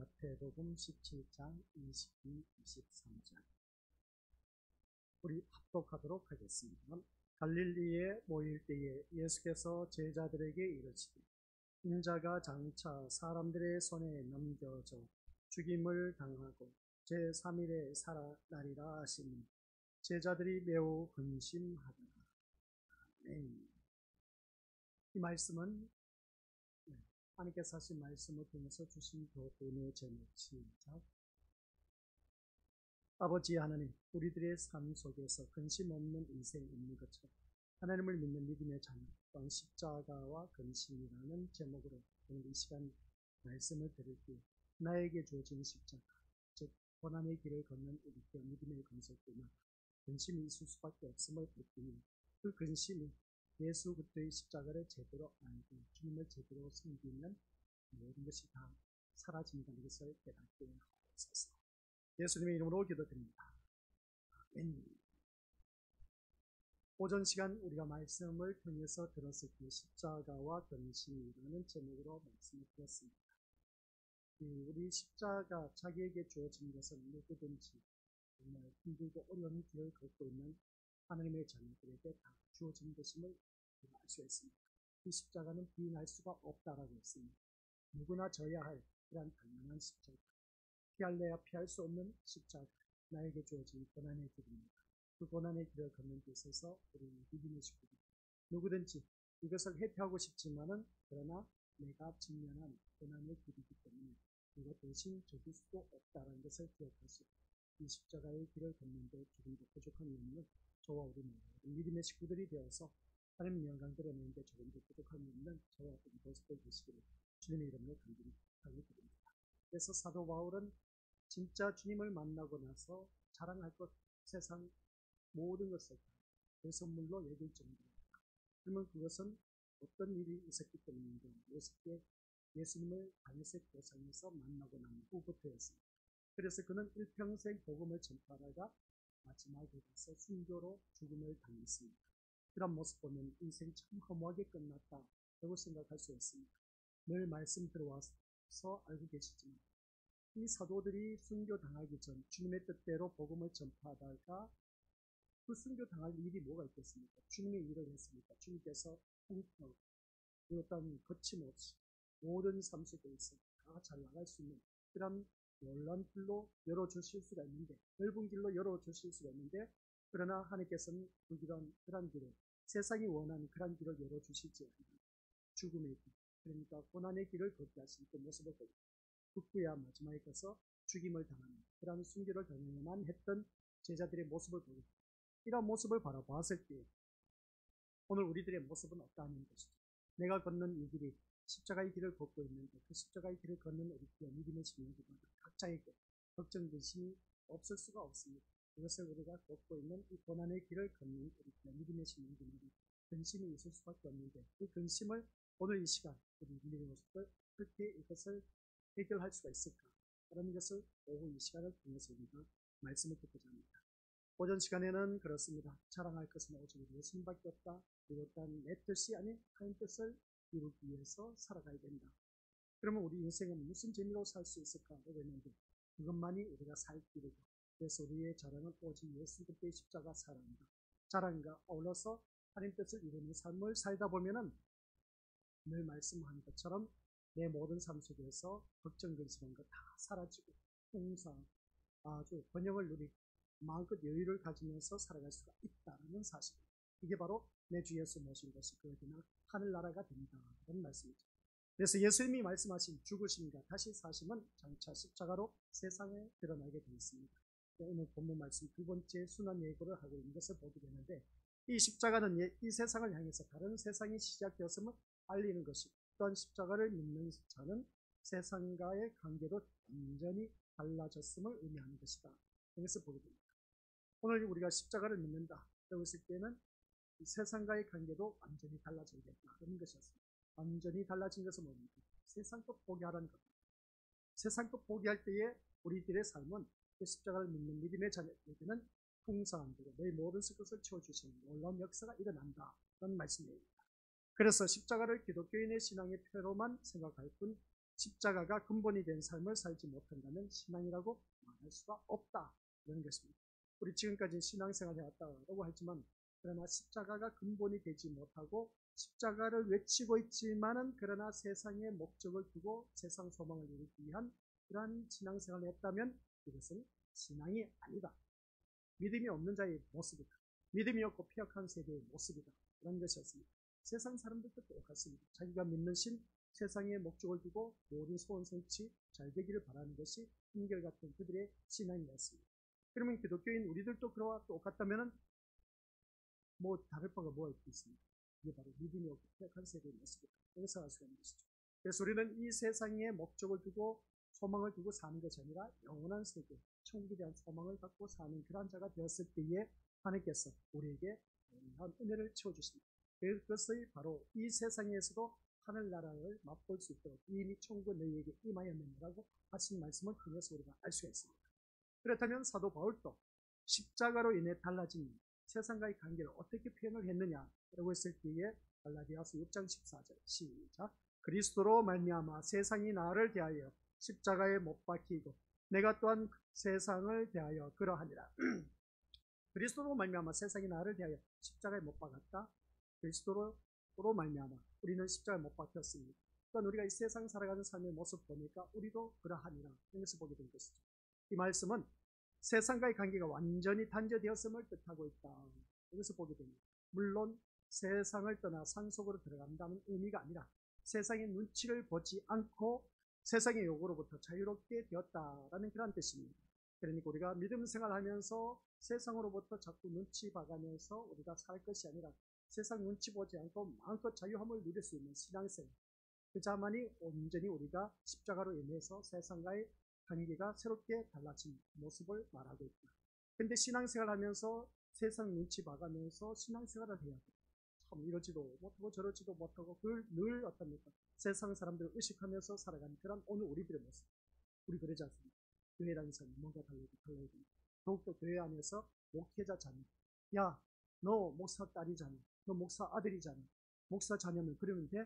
마태복음 17장 22, 23절 우리 합독하도록 하겠습니다. 갈릴리에 모일 때에 예수께서 제자들에게 이르시되 인자가 장차 사람들의 손에 넘겨져 죽임을 당하고 제3일에 살아나리라 하시니 제자들이 매우 근심하더라. 아멘. 이 말씀은 하나님께서 하신 말씀을 통해서 주신 교훈의 제목 시작. 아버지 하나님, 우리들의 삶 속에서 근심 없는 인생이 있는 것처럼 하나님을 믿는 믿음의 자녀 또한 십자가와 근심이라는 제목으로 오늘 이 시간 말씀을 드릴 때 나에게 주어진 십자가, 즉 고난의 길을 걷는 우리께 믿음의 건설되나 근심이 있을 수밖에 없음을 느끼니 그 근심이 예수 그리스도의 십자가를 제대로 알고 주님을 제대로 섬기는 모든 것이 다 사라진다는 것을 깨닫게 하옵소서. 예수님의 이름으로 기도드립니다. 아멘. 오전 시간 우리가 말씀을 통해서 들었을 때 십자가와 근심이라는 제목으로 말씀을 드렸습니다. 우리 십자가 자기에게 주어진 것은 누구든지 정말 힘들고 어려운 길을 걷고 있는 하나님의 자녀들에게 다 주어진 것임을 알 수 있습니다. 이 십자가는 부인할 수가 없다라고 했습니다. 누구나 져야 할 그런 당연한 십자가, 피할래야 피할 수 없는 십자가, 나에게 주어진 고난의 길입니다. 그 고난의 길을 걷는 데 있어서 우리 믿음의 식구들 누구든지 이것을 회피하고 싶지만은 그러나 내가 직면한 고난의 길이기 때문에 이거 대신 져줄 수도 없다는 것을 기억하시고 이 십자가의 길을 걷는 데 조금도 부족한 면은 저와 우리 모든 믿음의 식구들이 되어서 하나님 영광 드러내는데 조금도 부족한 면은 저와 우리 모습을 보시기를 주님의 이름으로 간절히 부탁드립니다. 그래서 사도 바울은 진짜 주님을 만나고 나서 자랑할 것, 세상 모든 것을 그 선물로 여길 정도입니다. 그러면 그것은 어떤 일이 있었기 때문인가, 무엇에 예수님을 다메섹 도상에서 만나고 난 후부터였습니다. 그래서 그는 일평생 복음을 전파하다가 마지막에 가서 순교로 죽음을 당했습니다. 그런 모습 보면 인생 참 허무하게 끝났다라고 생각할 수 있습니다. 늘 말씀 들어와서 알고 계시지만 이 사도들이 순교 당하기 전 주님의 뜻대로 복음을 전파하다가 그 순교 당할 일이 뭐가 있겠습니까? 주님의 일을 했으니까 주님께서 통쾌하고 어떤 거침없이 모든 삶 속에서 다 잘 나갈 수 있는 그런 놀란 길로 열어주실 수가 있는데, 넓은 길로 열어주실 수가 있는데, 그러나 하나님께서는 그런 길을, 세상이 원하는 그런 길을 열어주시지 않는 죽음의 길, 그러니까 고난의 길을 걷게 하신 그 모습을 보고 그후야 마지막에 가서 죽임을 당하는 그런 순교를 당해야만 했던 제자들의 모습을 보고 이런 모습을 바라보았을 때 오늘 우리들의 모습은 어떠한 것이죠? 내가 걷는 이 길이 십자가의 길을 걷고 있는데 그 십자가의 길을 걷는 우리 믿음의 시민들마다 각자에게 걱정, 근심이 없을 수가 없습니다. 그것을 우리가 걷고 있는 이 고난의 길을 걷는 우리 믿음의 시민들마다 근심이 있을 수밖에 없는데 그 근심을 오늘 이 시간 우리 믿음의 모습을 어떻게 이것을 해결할 수가 있을까? 그런 것을 오후 이 시간을 통해서 우리가 말씀을 듣고자 합니다. 오전 시간에는 그렇습니다. 자랑할 것은 오직 예수님밖에 없다. 그리고 또한 내 뜻이 아닌 하나님 뜻을 이루기 위해서 살아가야 된다. 그러면 우리 인생은 무슨 재미로 살 수 있을까라고 했는데 그것만이 우리가 살 길이고, 그래서 우리의 자랑은 오직 예수 그리스도의 십자가 사랑이다. 자랑과 어울러서 하나님 뜻을 이루는 삶을 살다 보면은 늘 말씀한 것처럼 내 모든 삶 속에서 걱정, 근심한 거 다 사라지고 풍성, 아주 번영을 누리고 마음껏 여유를 가지면서 살아갈 수가 있다는 사실입니다. 이게 바로 내 주 예수 모신 것이 그러나 하늘나라가 된다는 말씀이죠. 그래서 예수님이 말씀하신 죽으심과 다시 사심은 장차 십자가로 세상에 드러나게 되어 있습니다. 오늘 본문 말씀 두 번째 순환 예고를 하고 있는 것을 보게 되는데, 이 십자가는 이 세상을 향해서 다른 세상이 시작되었음을 알리는 것이고, 또한 십자가를 믿는 자는 세상과의 관계도 완전히 달라졌음을 의미하는 것이다. 이것을 보게 됩니다. 오늘 우리가 십자가를 믿는다 라고 했을 때는 이 세상과의 관계도 완전히 달라지겠다는 것이었습니다. 완전히 달라진 것은 뭡니까? 세상도 포기하라는 겁니다. 세상도 포기할 때에 우리들의 삶은 그 십자가를 믿는 믿음의 자녀에게는 풍성한 대로 너희 모든 것을 채워주시는 놀라운 역사가 일어난다는 말씀입니다. 그래서 십자가를 기독교인의 신앙의 표로만 생각할 뿐 십자가가 근본이 된 삶을 살지 못한다면 신앙이라고 말할 수가 없다. 이런 것입니다. 우리 지금까지 신앙생활 해왔다고 하지만 그러나 십자가가 근본이 되지 못하고 십자가를 외치고 있지만은 그러나 세상의 목적을 두고 세상 소망을 이루기 위한 그러한 신앙생활을 했다면 이것은 신앙이 아니다. 믿음이 없는 자의 모습이다. 믿음이 없고 피역한 세대의 모습이다. 그런 것이었습니다. 세상 사람들도 똑같습니다. 자기가 믿는 신, 세상의 목적을 두고 모든 소원 성취 잘 되기를 바라는 것이 한결같은 그들의 신앙이었습니다. 그러면 기독교인 우리들도 그와 똑같다면 뭐 다를 바가 뭐가 있겠습니까? 이게 바로 믿음이 없고 피역한 세대의 모습이다. 여기서 알 수 있는 것이죠. 그래서 우리는 이 세상의 목적을 두고 소망을 두고 사는 것이 아니라 영원한 세계, 천국에 대한 소망을 갖고 사는 그런 자가 되었을 때에 하나님께서 우리에게 영원한 은혜를 채워주십니다. 그것이 바로 이 세상에서도 하늘나라를 맛볼 수 있도록 이미 천국은 너희에게 임하였느니라고 하신 말씀을 통해서 우리가 알 수가 있습니다. 그렇다면 사도 바울도 십자가로 인해 달라진 세상과의 관계를 어떻게 표현을 했느냐라고 했을 때에 갈라디아서 6장 14절 시작. 그리스도로 말미암아 세상이 나를 대하여 십자가에 못 박히고 내가 또한 세상을 대하여 그러하니라. 그리스도로 말미암아 세상이 나를 대하여 십자가에 못 박았다. 그리스도로 말미암아 우리는 십자가에 못 박혔습니다. 그러니까 우리가 이 세상 살아가는 삶의 모습 보니까 우리도 그러하니라. 여기서 보게 된 것이죠. 이 말씀은 세상과의 관계가 완전히 단절되었음을 뜻하고 있다. 여기서 보게 됩니다. 물론 세상을 떠나 산속으로 들어간다는 의미가 아니라 세상의 눈치를 보지 않고 세상의 요구로부터 자유롭게 되었다라는 그런 뜻입니다. 그러니까 우리가 믿음 생활하면서 세상으로부터 자꾸 눈치 봐가면서 우리가 살 것이 아니라 세상 눈치 보지 않고 마음껏 자유함을 누릴 수 있는 신앙생활, 그자만이 온전히 우리가 십자가로 인해서 세상과의 관계가 새롭게 달라진 모습을 말하고 있다. 근데 신앙생활 하면서 세상 눈치 봐가면서 신앙생활을 해야 돼. 참 이러지도 못하고 저러지도 못하고 그걸 늘 어떻습니까? 세상 사람들을 의식하면서 살아가는 그런 오늘 우리들의 모습. 우리 그러지 않습니까? 교회 다니면서 뭔가 달라야 됩니다. 더욱더 교회 안에서 목회자 자녀. 야, 너 목사 딸이잖아. 너 목사 아들이잖아. 목사 자녀면 그러면 돼?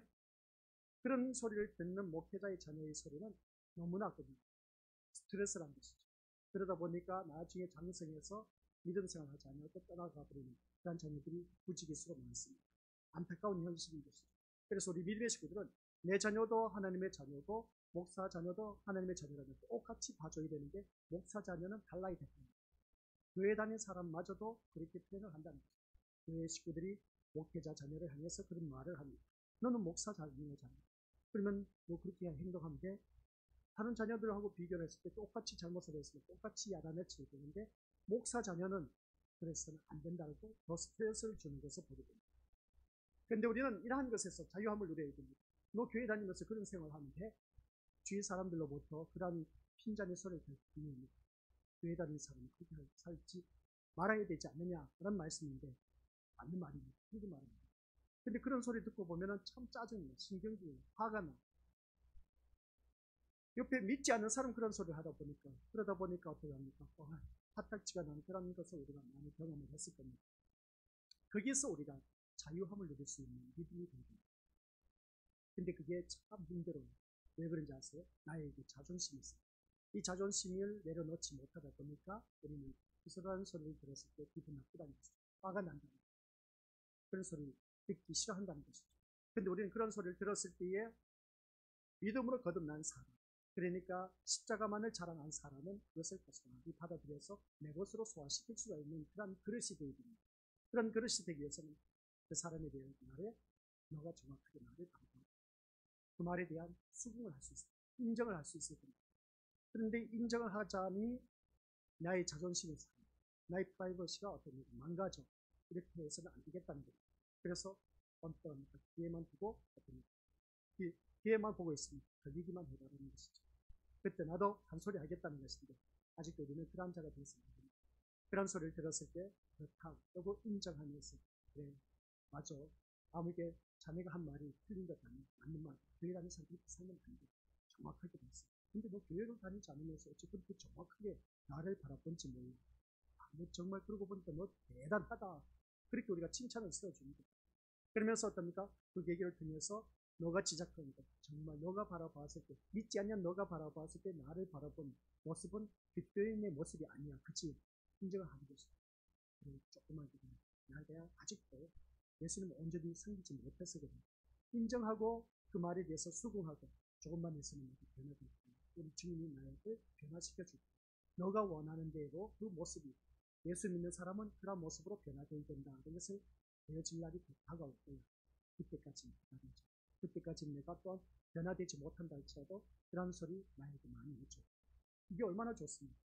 그런 소리를 듣는 목회자의 자녀의 소리는 너무나 스트레스란 것이죠. 그러다 보니까 나중에 장성해서 믿음 생활하지 않고 떠나가 버리는 그런 자녀들이 부지기수가 많습니다. 안타까운 현실인 것이죠. 그래서 우리 믿음의 식구들은 내 자녀도 하나님의 자녀고 목사 자녀도 하나님의 자녀라는 똑같이 봐줘야 되는데 목사 자녀는 달라야 됩니다. 교회 다니는 사람마저도 그렇게 표현을 한다는 거죠. 교회 식구들이 목회자 자녀를 향해서 그런 말을 합니다. 너는 목사 자녀잖아. 그러면 뭐 그렇게 행동하면 돼? 다른 자녀들하고 비교를 했을 때 똑같이 잘못을 했으면 똑같이 야단을 쳐야 되는데 목사 자녀는 그래서는 안 된다고 더 스트레스를 주는 것을 보게 됩니다. 그런데 우리는 이러한 것에서 자유함을 누려야 됩니다. 너 교회 다니면서 그런 생활을 하면 돼? 주위 사람들로부터 그런 핀잔의 소리를 듣는 교회 다니는 사람이 그렇게 살지 말아야 되지 않느냐 그런 말씀인데 맞는 말입니다. 그런 말입니다. 근데 그런 소리 듣고 보면은 참 짜증나, 신경질나, 화가 나. 옆에 믿지 않는 사람 그런 소리를 하다 보니까 그러다 보니까 어떻게 합니까? 화딱지가 나는 그런 것을 우리가 많이 경험을 했을 겁니다. 거기에서 우리가 자유함을 누릴 수 있는 믿음이 됩니다. 근데 그게 참 힘들어요. 왜 그런지 아세요? 나에게 자존심이 있어요. 이 자존심을 내려놓지 못하다 보니까 우리는 부스러운 소리를 들었을 때 기분 나쁘다는 것이죠. 화가 난다는 것이죠. 그런 소리를 듣기 싫어한다는 것이죠. 근데 우리는 그런 소리를 들었을 때에 믿음으로 거듭난 사람, 그러니까 십자가만을 자랑한 사람은 그것을 고스란히 받아들여서 내 것으로 소화시킬 수가 있는 그런 그릇이 되어야 됩니다. 그런 그릇이 되기 위해서는 그 사람에 대한 말에 너가 정확하게 말을 받고 그 말에 대한 수긍을 할 수 있어요. 인정을 할 수 있어야 됩니다. 그런데 인정을 하자니 나의 자존심이 상해, 나의 프라이버시가 어떤 망가져. 이렇게 해서는 안 되겠다는 겁니다. 그래서 어떤 기회만 두고 기회만 보고 있습니다. 걸리기만 해달라는 것이죠. 그때 나도 한 소리 하겠다는 것인데 아직도 우리는 그런 자가 되어서 안 됩니다. 그런 소리를 들었을 때 그렇다고 인정하면서 그래 맞아 아무게 자네가 한 말이 틀린 것 아니야 맞는 말 교회 다니면서 그렇게 살면 안 돼 정확하게 됐어. 근데 너 교회를 다니지 않으면서 어째 그렇게 정확하게 나를 바라본지 몰라. 너 정말 그러고 보니까 너 대단하다. 그렇게 우리가 칭찬을 써줍니다. 그러면서 어떻습니까? 그 계기를 통해서 너가 지적한 것, 정말 너가 바라봤을 때, 믿지 않는 너가 바라봤을 때 나를 바라본 모습은 그리스도인의 모습이 아니야. 그치? 인정을 하는 것이다. 그리고 조그만 기도는 내가 아직도 예수님을 온전히 섬기지 못해서거든. 인정하고 그 말에 대해서 수긍하고 조금만 있으면 나도 변화될 거야. 우리 주님이 나를 변화시켜 줄 거야. 너가 원하는 대로 그 모습이, 예수 믿는 사람은 그런 모습으로 변화되어야 된다. 그것을 되어질 날이 다가올 거야. 그때까지는 변화되죠. 그때까지는 내가 또한 변화되지 못한다 할지라도 그런 소리 나에게 많이 해줘. 이게 얼마나 좋습니까?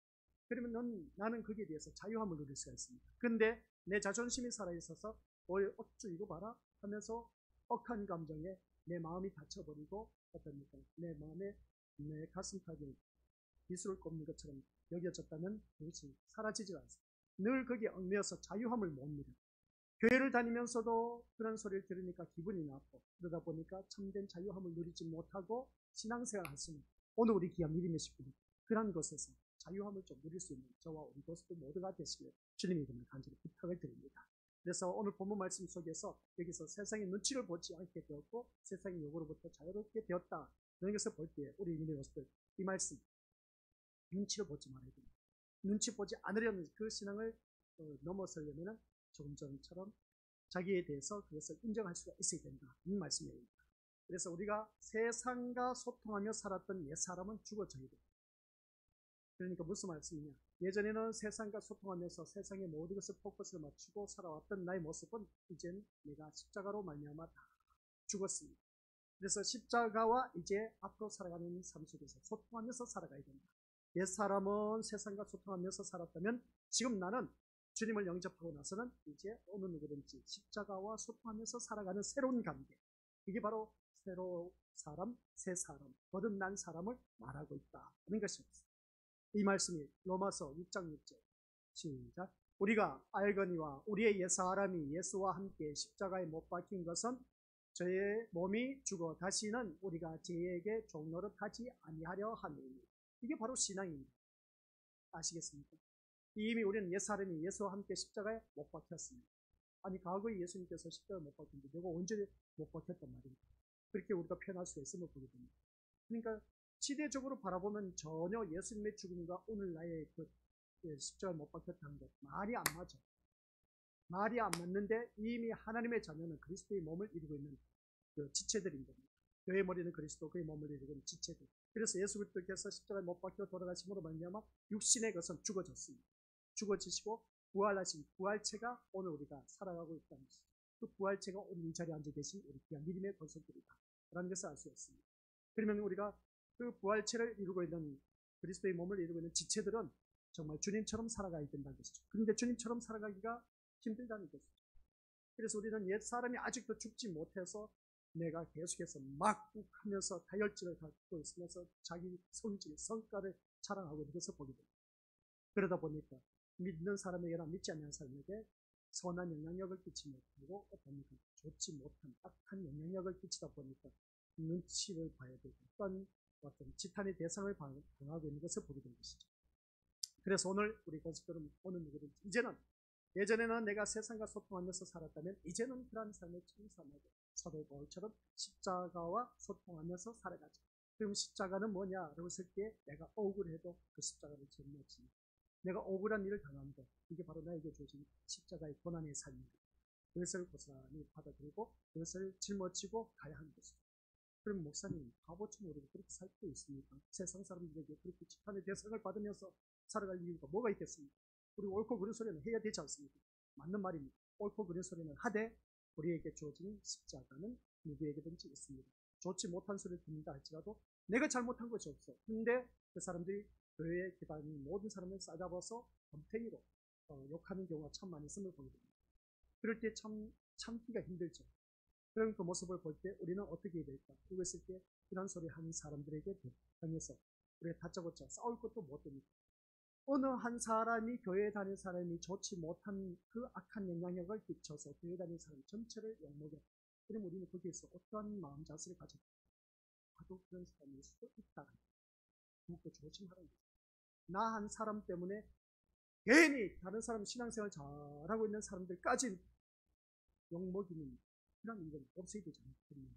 그러면 나는 거기에 대해서 자유함을 누릴 수가 있습니다. 근데 내 자존심이 살아있어서 어쭈 이거 봐라 하면서 억한 감정에 내 마음이 다쳐버리고 어떻습니까? 내 마음에 내 가슴팍에 비수를 꼽는 것처럼 여겨졌다면 그것이 사라지질 않습니다. 늘 거기에 얽매여서 자유함을 못 누려. 교회를 다니면서도 그런 소리를 들으니까 기분이 나쁘고 그러다 보니까 참된 자유함을 누리지 못하고 신앙생활을 했으면 오늘 우리 귀한 믿음의 식구들 그런 것에서 자유함을 좀 누릴 수 있는 저와 우리 모습들 모두가 되시길 주님의 이름으로 간절히 부탁을 드립니다. 그래서 오늘 본문 말씀 속에서 여기서 세상의 눈치를 보지 않게 되었고 세상의 요구로부터 자유롭게 되었다. 그런 것을 볼 때 우리 믿음의 모습들 이 말씀 눈치를 보지 말아야 됩니다. 눈치 보지 않으려는 그 신앙을 넘어서려면 조금 전처럼 자기에 대해서 그것을 인정할 수가 있어야 된다. 이 말씀입니다. 그래서 우리가 세상과 소통하며 살았던 옛사람은 죽어져야 됩니다. 그러니까 무슨 말씀이냐? 예전에는 세상과 소통하면서 세상의 모든 것을 포커스를 맞추고 살아왔던 나의 모습은 이제는 내가 십자가로 말미암아 다 죽었습니다. 그래서 십자가와 이제 앞으로 살아가는 삶 속에서 소통하면서 살아가야 된다. 옛사람은 세상과 소통하면서 살았다면 지금 나는 주님을 영접하고 나서는 이제 어느 누구든지 십자가와 소통하면서 살아가는 새로운 관계. 이게 바로 새로운 사람, 새 사람, 거듭난 사람을 말하고 있다. 하는 것입니다. 이 말씀이 로마서 6장 6절 시작. 우리가 알거니와 우리의 옛사람이 예수와 함께 십자가에 못 박힌 것은 저의 몸이 죽어 다시는 우리가 죄에게 종노릇하지 아니하려 함이니. 이게 바로 신앙입니다. 아시겠습니까? 이미 우리는 옛사람이 예수와 함께 십자가에 못 박혔습니다. 아니 과거에 예수님께서 십자가에 못 박혔는데 내가 언제 못 박혔단 말입니까? 그렇게 우리가 표현할 수 있음을 보게 됩니다. 그러니까 시대적으로 바라보면 전혀 예수님의 죽음과 오늘 나의 그 십자가에 못 박혔다는 것 말이 안 맞아. 말이 안 맞는데 이미 하나님의 자녀는 그리스도의 몸을 이루고 있는 그 지체들인 겁니다. 교회의 머리는 그리스도, 그의 몸을 이루고 있는 지체들. 그래서 예수 그리스도께서 십자가에 못 박혀 돌아가심으로 말미암아 육신의 것은 죽어졌습니다. 죽어지시고 부활하신 부활체가 오늘 우리가 살아가고 있다는 것이죠. 그 부활체가 오늘 이 자리에 앉아 계신 우리 귀한 믿음의 권속들이다. 라는 것을 알 수 있습니다. 그러면 우리가 그 부활체를 이루고 있는 그리스도의 몸을 이루고 있는 지체들은 정말 주님처럼 살아가야 된다는 것이죠. 그런데 주님처럼 살아가기가 힘들다는 것이죠. 그래서 우리는 옛사람이 아직도 죽지 못해서 내가 계속해서 막국하면서 다혈질을 갖고 있으면서 자기 성질, 성과를 자랑하고 있는 것을 보게 됩니다. 그러다 보니까 믿는 사람에게나 믿지 않는 사람에게 선한 영향력을 끼치지 못하고 어떻습니까? 좋지 못한 악한 영향력을 끼치다 보니까 눈치를 봐야 되고 어떤 지탄의 대상을 당하고 있는 것을 보게 된 것이죠. 그래서 오늘 우리 권속들은 오늘 누구든지 이제는 예전에는 내가 세상과 소통하면서 살았다면 이제는 그런 삶을 청산하고 사도 바울처럼 십자가와 소통하면서 살아가자. 그럼 십자가는 뭐냐라고 했을 때 내가 억울해도 그 십자가를 짊어지고 내가 억울한 일을 당하는데 이게 바로 나에게 주어진 십자가의 고난의 삶입니다. 그것을 고스란히 받아들이고 그것을 짊어지고 가야 하는 것입니다. 그럼 목사님 바보처럼 우리가 그렇게 살 수 있습니까? 세상 사람들에게 그렇게 지탄의 대상을 받으면서 살아갈 이유가 뭐가 있겠습니까? 우리 옳고 그른 소리는 해야 되지 않습니까? 맞는 말입니다. 옳고 그른 소리는 하되 우리에게 주어진 십자가는 누구에게든지 있습니다. 좋지 못한 소리를 듣는다 할지라도 내가 잘못한 것이 없어. 근데 그 사람들이 교회에 기다리는 모든 사람을 싸잡아서 덤탱이로 욕하는 경우가 참 많이 있음을 보게 됩니다. 그럴 때 참기가 힘들죠. 그런 그 모습을 볼 때 우리는 어떻게 해야 될까? 그러고 있을 때 이런 소리 하는 사람들에게 향해서 우리가 다짜고짜 싸울 것도 못 됩니다. 어느 한 사람이 교회에 다니는 사람이 좋지 못한 그 악한 영향력을 끼쳐서 교회에 다니는 사람 전체를 욕먹여. 그럼 우리는 거기에서 어떠한 마음 자세를 가져야 될까? 나도 그런 사람일 수도 있다. 그것도 조심하라는 거죠. 나 한 사람 때문에 괜히 다른 사람 신앙생활 잘하고 있는 사람들까지 욕먹이는 그런 일은 없어야 되지 않겠느냐.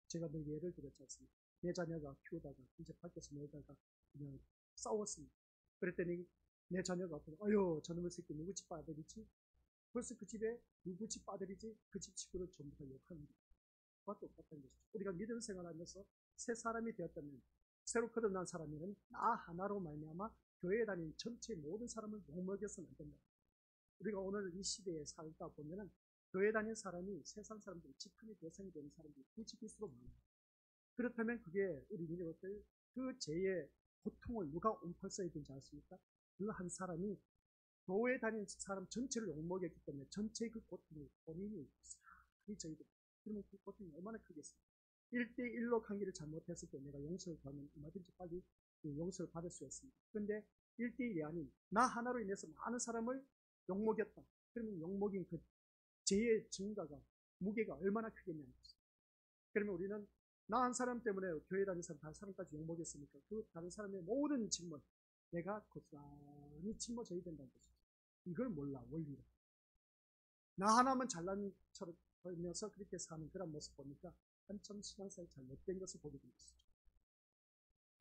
제가 늘 예를 들었지 않습니까? 내 자녀가 키우다가 이제 밖에서 놀다가 그냥 싸웠습니다. 그랬더니 내 자녀가 아유 저놈의 새끼 누구 집 아들이지? 벌써 그 집에 누구 집 아들이지? 그 집 식구를 전부 다 욕합니다. 그와 똑같은 것이죠. 우리가 믿음 생활하면서 새 사람이 되었다면, 새로 거듭난 사람이면 나 하나로 말미암아 교회에 다니는 전체 모든 사람을 욕먹여서는 안 된다. 우리가 오늘 이 시대에 살다 보면은 교회 다니는 사람이 세상 사람들이 지금의 대상이 되는 사람들이 부지기수로 많아요. 그렇다면 그게 우리 민족들 그 죄의 고통을 누가 옮팔써야 되는지 아십니까? 그 한 사람이 교회 다니는 사람 전체를 욕먹였기 때문에 전체의 그 고통을 본인이 이 저희들 그러면 그 고통이 얼마나 크겠어요. 1대1로 관계를 잘못했을 때 내가 용서를 받으면 얼마든지 빨리 용서를 받을 수 있습니다. 그런데 1대1이 아닌 나 하나로 인해서 많은 사람을 욕먹였다. 그러면 욕먹인 그 죄의 증가가 무게가 얼마나 크겠냐는 거죠. 그러면 우리는 나 한 사람 때문에 교회 다니는 사람 다른 사람까지 욕먹였으니까 그 다른 사람의 모든 짐을 내가 고스란히 짊어져야 된다는 것이죠. 이걸 몰라 원리를. 나 하나만 잘난 척을 하면서 그렇게 사는 그런 모습 보니까 한참 신앙생활 잘못된 것을 보게 된 것이죠.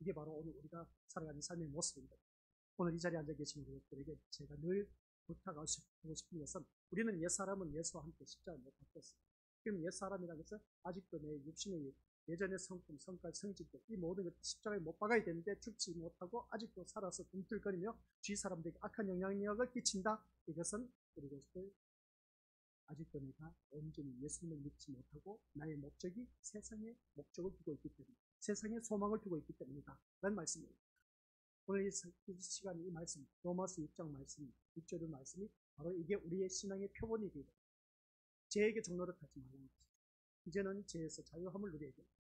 이게 바로 오늘 우리가 살아가는 삶의 모습입니다. 오늘 이 자리에 앉아 계신 분들에게 제가 늘 부탁하고 싶은 것은 우리는 옛사람은 예수와 함께 십자가를 못 받겠어요. 그럼 옛사람이라는 것은 아직도 내 육신의 예전의 성품, 성깔, 성질들 이 모든 것 십자가에 못 박아야 되는데 죽지 못하고 아직도 살아서 꿈틀거리며 주위 사람들에게 악한 영향력을 끼친다. 이것은 우리 것을 아직도 내가 온전히 예수님을 믿지 못하고 나의 목적이 세상에 목적을 두고 있기 때문에 세상에 소망을 두고 있기 때문이다 라는 말씀입니다. 오늘 이 시간 이 말씀 로마서 6장 말씀 6절의 말씀이 바로 이게 우리의 신앙의 표본이 되고 죄에게 종노릇하지 말라는 것이죠. 이제는 죄에서 자유함을 누려야 됩니다.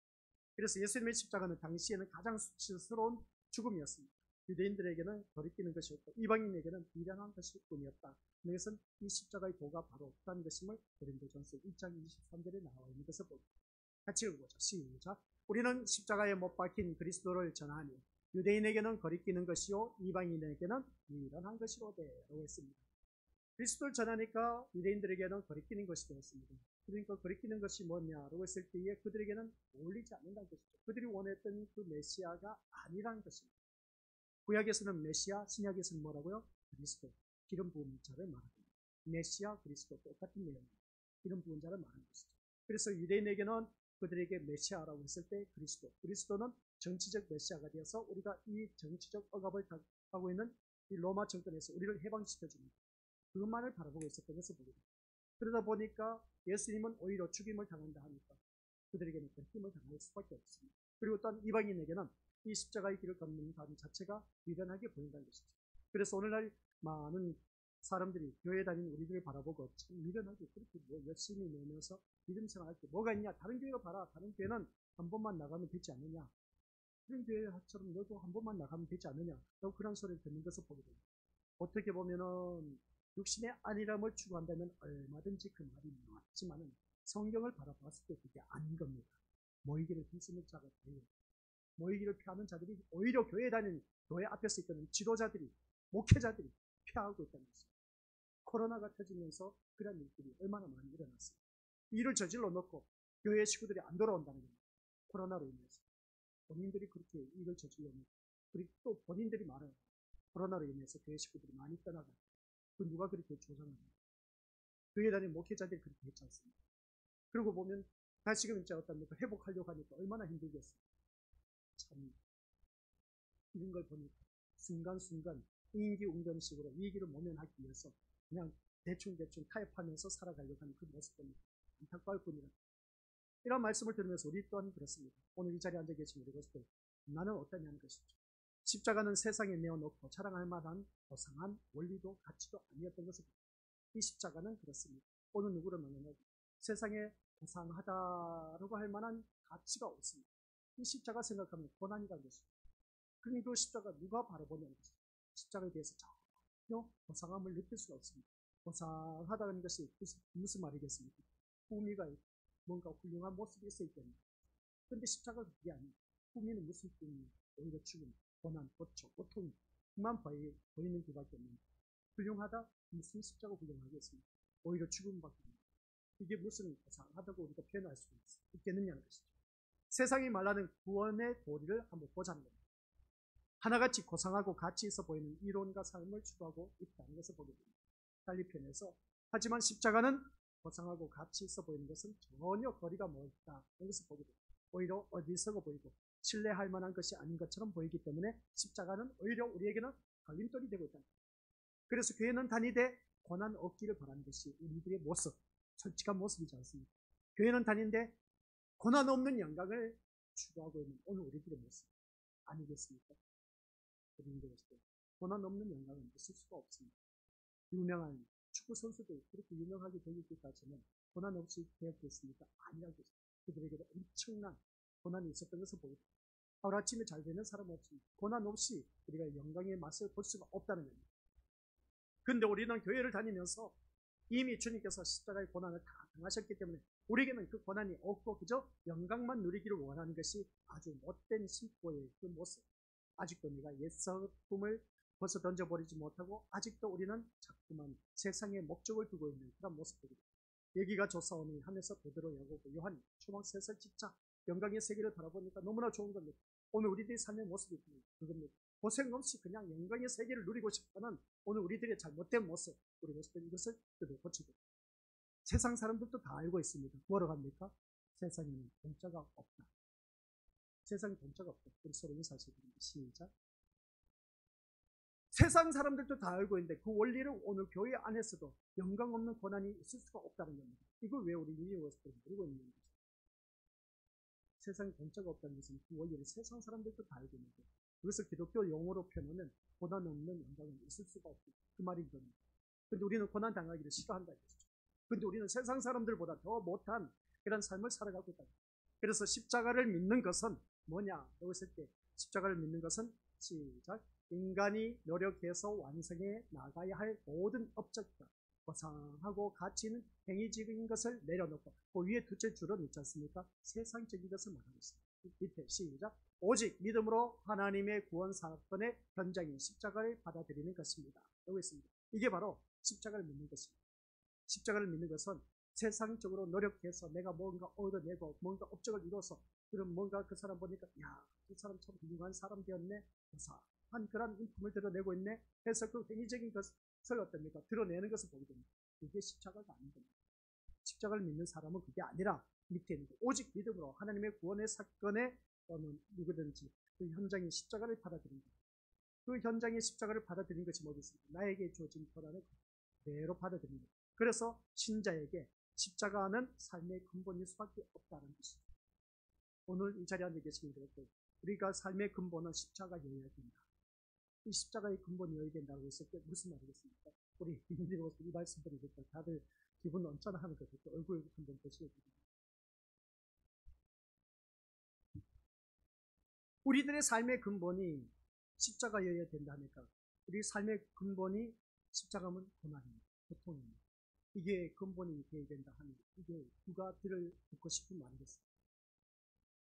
그래서 예수님의 십자가는 당시에는 가장 수치스러운 죽음이었습니다. 유대인들에게는 거리끼는 것이었고 이방인에게는 미련한 것일 뿐이었다. 이것은 이 십자가의 도가 바로 없다는 것임을 고린도전서 1장 23절에 나와 있는 것을 봅니다. 같이 읽어보죠. 시작. 우리는 십자가에 못 박힌 그리스도를 전하니 유대인에게는 거리끼는 것이요 이방인에게는 미련한 것이로되 라고 했습니다. 그리스도를 전하니까 유대인들에게는 거리끼는 것이 되었습니다. 그러니까 거리끼는 것이 뭐냐라고 했을 때에 그들에게는 어울리지 않는다는 것이죠. 그들이 원했던 그 메시아가 아니라는 것입니다. 구약에서는 메시아, 신약에서는 뭐라고요? 그리스도, 기름 부은 자를 말합니다. 메시아, 그리스도 똑같은 내용입니다. 기름 부은 자를 말하는 것이죠. 그래서 유대인에게는 그들에게 메시아라고 했을 때 그리스도는 정치적 메시아가 되어서 우리가 이 정치적 억압을 하고 있는 이 로마 정권에서 우리를 해방시켜주는 그것만을 바라보고 있었던 것을 보게 됩니다. 그러다 보니까 예수님은 오히려 죽임을 당한다 하니까 그들에게는 그 힘을 당할 수밖에 없습니다. 그리고 또한 이방인에게는 이 십자가의 길을 걷는 삶 자체가 미련하게 보인다는 것이죠. 그래서 오늘날 많은 사람들이 교회 다니는 우리들을 바라보고 참 미련하게 그렇게 열심히 내면서 믿음 생활할 때 뭐가 있냐? 다른 교회를 봐라. 다른 교회는 한 번만 나가면 되지 않느냐? 그런 교회처럼 너도 한 번만 나가면 되지 않느냐? 라고 그런 소리를 듣는 것을 보게 됩니다. 어떻게 보면은 육신의 안일함을 추구한다면 얼마든지 그 말이 맞지만은 성경을 바라봤을 때 그게 아닌 겁니다. 모이기를 힘쓰는 자가 돼요. 모이기를 피하는 자들이 오히려 교회에 다니는 교회 앞에서 있던 지도자들이 목회자들이 피하고 있다는 것입니다. 코로나가 터지면서 그런 일들이 얼마나 많이 일어났어요. 일을 저질러 놓고 교회 식구들이 안 돌아온다는 겁니다. 코로나로 인해서 본인들이 그렇게 일을 저질러 놓고 그리고 또 본인들이 말해요. 코로나로 인해서 교회 식구들이 많이 떠나가요. 그 누가 그렇게 조장합니까? 교회 다니는 목회자들이 그렇게 했지 않습니까? 그러고 보면 다시금 이제 어떻습니까? 회복하려고 하니까 얼마나 힘들겠어요. 참 이런 걸 보니까 순간순간 인기응변식으로 위기를 모면하기 위해서 그냥 대충대충 타협하면서 살아가려고 하는 그 모습 보니까 안타까울 뿐이라. 이런 말씀을 들으면서 우리 또한 그렇습니다. 오늘 이 자리에 앉아 계신 우리 것들 나는 어떠냐는 것이죠. 십자가는 세상에 내어놓고 자랑할 만한 고상한 원리도 가치도 아니었던 것을 봅니다. 이 십자가는 그렇습니다. 어느 누구를 만나면 세상에 고상하다라고 할 만한 가치가 없습니다. 이 십자가 생각하면 고난이라는 것입니다. 그러니 그 십자가 누가 바라보냐는 것입니다. 십자가에 대해서 전혀 고상함을 느낄 수가 없습니다. 고상하다는 것이 무슨 말이겠습니까? 품위가 있고 뭔가 훌륭한 모습이 있어야 됩니다. 그런데 십자가가 그게 아닙니다. 품위는 무슨 품위입니까? 오히려 죽음, 고난, 고통만 보이는 것밖에 없습니다. 훌륭하다? 무슨 십자가 훌륭하겠습니까? 오히려 죽음밖에 없습니다. 이게 무슨 고상하다고 우리가 표현할 수 있겠느냐는 것이죠. 세상이 말하는 구원의 도리를 한번 보자는 겁니다. 하나같이 고상하고 가치 있어 보이는 이론과 삶을 추구하고 있다는 것을 보게 됩니다. 달리 편에서 하지만 십자가는 고상하고 가치 있어 보이는 것은 전혀 거리가 멀다. 이것을 보게 됩니다. 오히려 어리석어 보이고 신뢰할 만한 것이 아닌 것처럼 보이기 때문에 십자가는 오히려 우리에게는 걸림돌이 되고 있다. 그래서 교회는 다니되 고난 없기를 바라는 것이 우리들의 모습, 솔직한 모습이지 않습니까? 교회는 다니는데 고난 없는 영광을 추구하고 있는 오늘 우리들의 모습 아니겠습니까? 고난 없는 영광은 있을 수가 없습니다. 유명한 축구 선수들 그렇게 유명하게 되기까지는 고난 없이 되었겠습니까? 아니라고 했습니다. 그들에게도 엄청난 고난이 있었던 것을 보게 됩니다. 하루아침에 잘 되는 사람은 없습니다. 고난 없이 우리가 영광의 맛을 볼 수가 없다는 겁니다. 그런데 우리는 교회를 다니면서 이미 주님께서 십자가의 고난을 다 당하셨기 때문에 우리에게는 그 고난이 없고 그저 영광만 누리기를 원하는 것이 아주 못된 신포의 그 모습. 아직도 내가 옛 성품을 벌써 던져버리지 못하고 아직도 우리는 자꾸만 세상에 목적을 두고 있는 그런 모습들입니다. 얘기가 좋사오니 하면서 베드로, 야고보, 요한이 초막 셋을 진짜 영광의 세계를 바라보니까 너무나 좋은 겁니다. 오늘 우리들의 삶의 모습이 그겁니다. 고생 없이 그냥 영광의 세계를 누리고 싶어하는 오늘 우리들의 잘못된 모습, 우리 모습들 이것을 그대로 고치고 세상 사람들도 다 알고 있습니다. 뭐로 갑니까? 세상에는 공짜가 없다. 세상에 공짜가 없다. 우리 서로 인사하시겠습니다. 시작. 세상 사람들도 다 알고 있는데 그 원리를 오늘 교회 안에서도 영광 없는 고난이 있을 수가 없다는 겁니다. 이걸 왜 우리 미국에서도 모르고 있는 거죠? 세상에 공짜가 없다는 것은 그 원리를 세상 사람들도 다 알고 있는데 그것을 기독교 용어로 표현하면 고난 없는 영광은 있을 수가 없다. 그 말인 겁니다. 그런데 우리는 고난 당하기를 싫어한다 이것이죠. 그런데 우리는 세상 사람들보다 더 못한 그런 삶을 살아가고 있다. 그래서 십자가를 믿는 것은 뭐냐? 여기서 때 십자가를 믿는 것은 시작. 인간이 노력해서 완성해 나가야 할 모든 업적과 고상하고 가치 있는 행위적인 것을 내려놓고 그 위에 둘째 줄은 있지 않습니까? 세상적인 것을 말하고 있습니다. 밑에 시작. 오직 믿음으로 하나님의 구원 사건의 현장인 십자가를 받아들이는 것입니다. 여기 있습니다. 이게 바로 십자가를 믿는 것입니다. 십자가를 믿는 것은 세상적으로 노력해서 내가 뭔가 얻어내고 뭔가 업적을 이뤄서 그럼 뭔가 그 사람 보니까 야, 그 사람 참 훌륭한 사람 되었네. 한 그런 인품을 드러내고 있네. 해서 그 행위적인 것을 어떻습니까? 드러내는 것을 보게 됩니다. 그게 십자가가 아닌 겁니다. 십자가를 믿는 사람은 그게 아니라 밑에 있는 거. 오직 믿음으로 하나님의 구원의 사건에 또는 누구든지 그 현장의 십자가를 받아들인 것. 그 현장의 십자가를 받아들인 것이 뭐겠습니까? 나에게 주어진 고난을 그대로 받아들인 것. 그래서 신자에게 십자가는 삶의 근본일 수밖에 없다는 것이죠. 오늘 이 자리에 앉아 계시는 분들, 우리가 삶의 근본은 십자가여야 된다. 이 십자가의 근본이어야 된다고 했을 때 무슨 말이겠습니까? 우리 이 말씀 드리니까 다들 기분 언짢아하는 것 같아요. 얼굴 한번 보시게 됩니다. 우리들의 삶의 근본이 십자가여야 된다니까. 우리 삶의 근본이 십자가면 고난입니다. 고통입니다. 이게 근본이 되어야 된다 하는 이게 누가 듣고 싶은 말이겠습니까?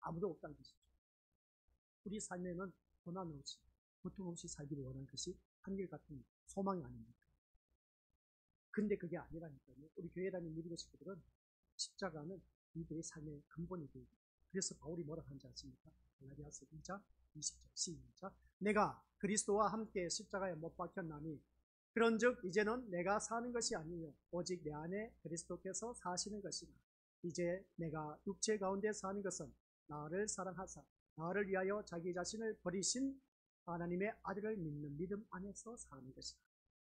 아무도 없다는 것이죠. 우리 삶에는 고난 없이 고통 없이 살기를 원하는 것이 한결같은 소망이 아닙니까? 근데 그게 아니라니까요. 우리 교회 다니는 믿음의 식구들은 십자가는 이들의 삶의 근본이 되고 그래서 바울이 뭐라 하는지 아십니까? 갈라디아서 2장 20절 시작. 내가 그리스도와 함께 십자가에 못 박혔나니 그런즉 이제는 내가 사는 것이 아니요 오직 내 안에 그리스도께서 사시는 것이라. 이제 내가 육체 가운데 사는 것은 나를 사랑하사 나를 위하여 자기 자신을 버리신 하나님의 아들을 믿는 믿음 안에서 사는 것이다.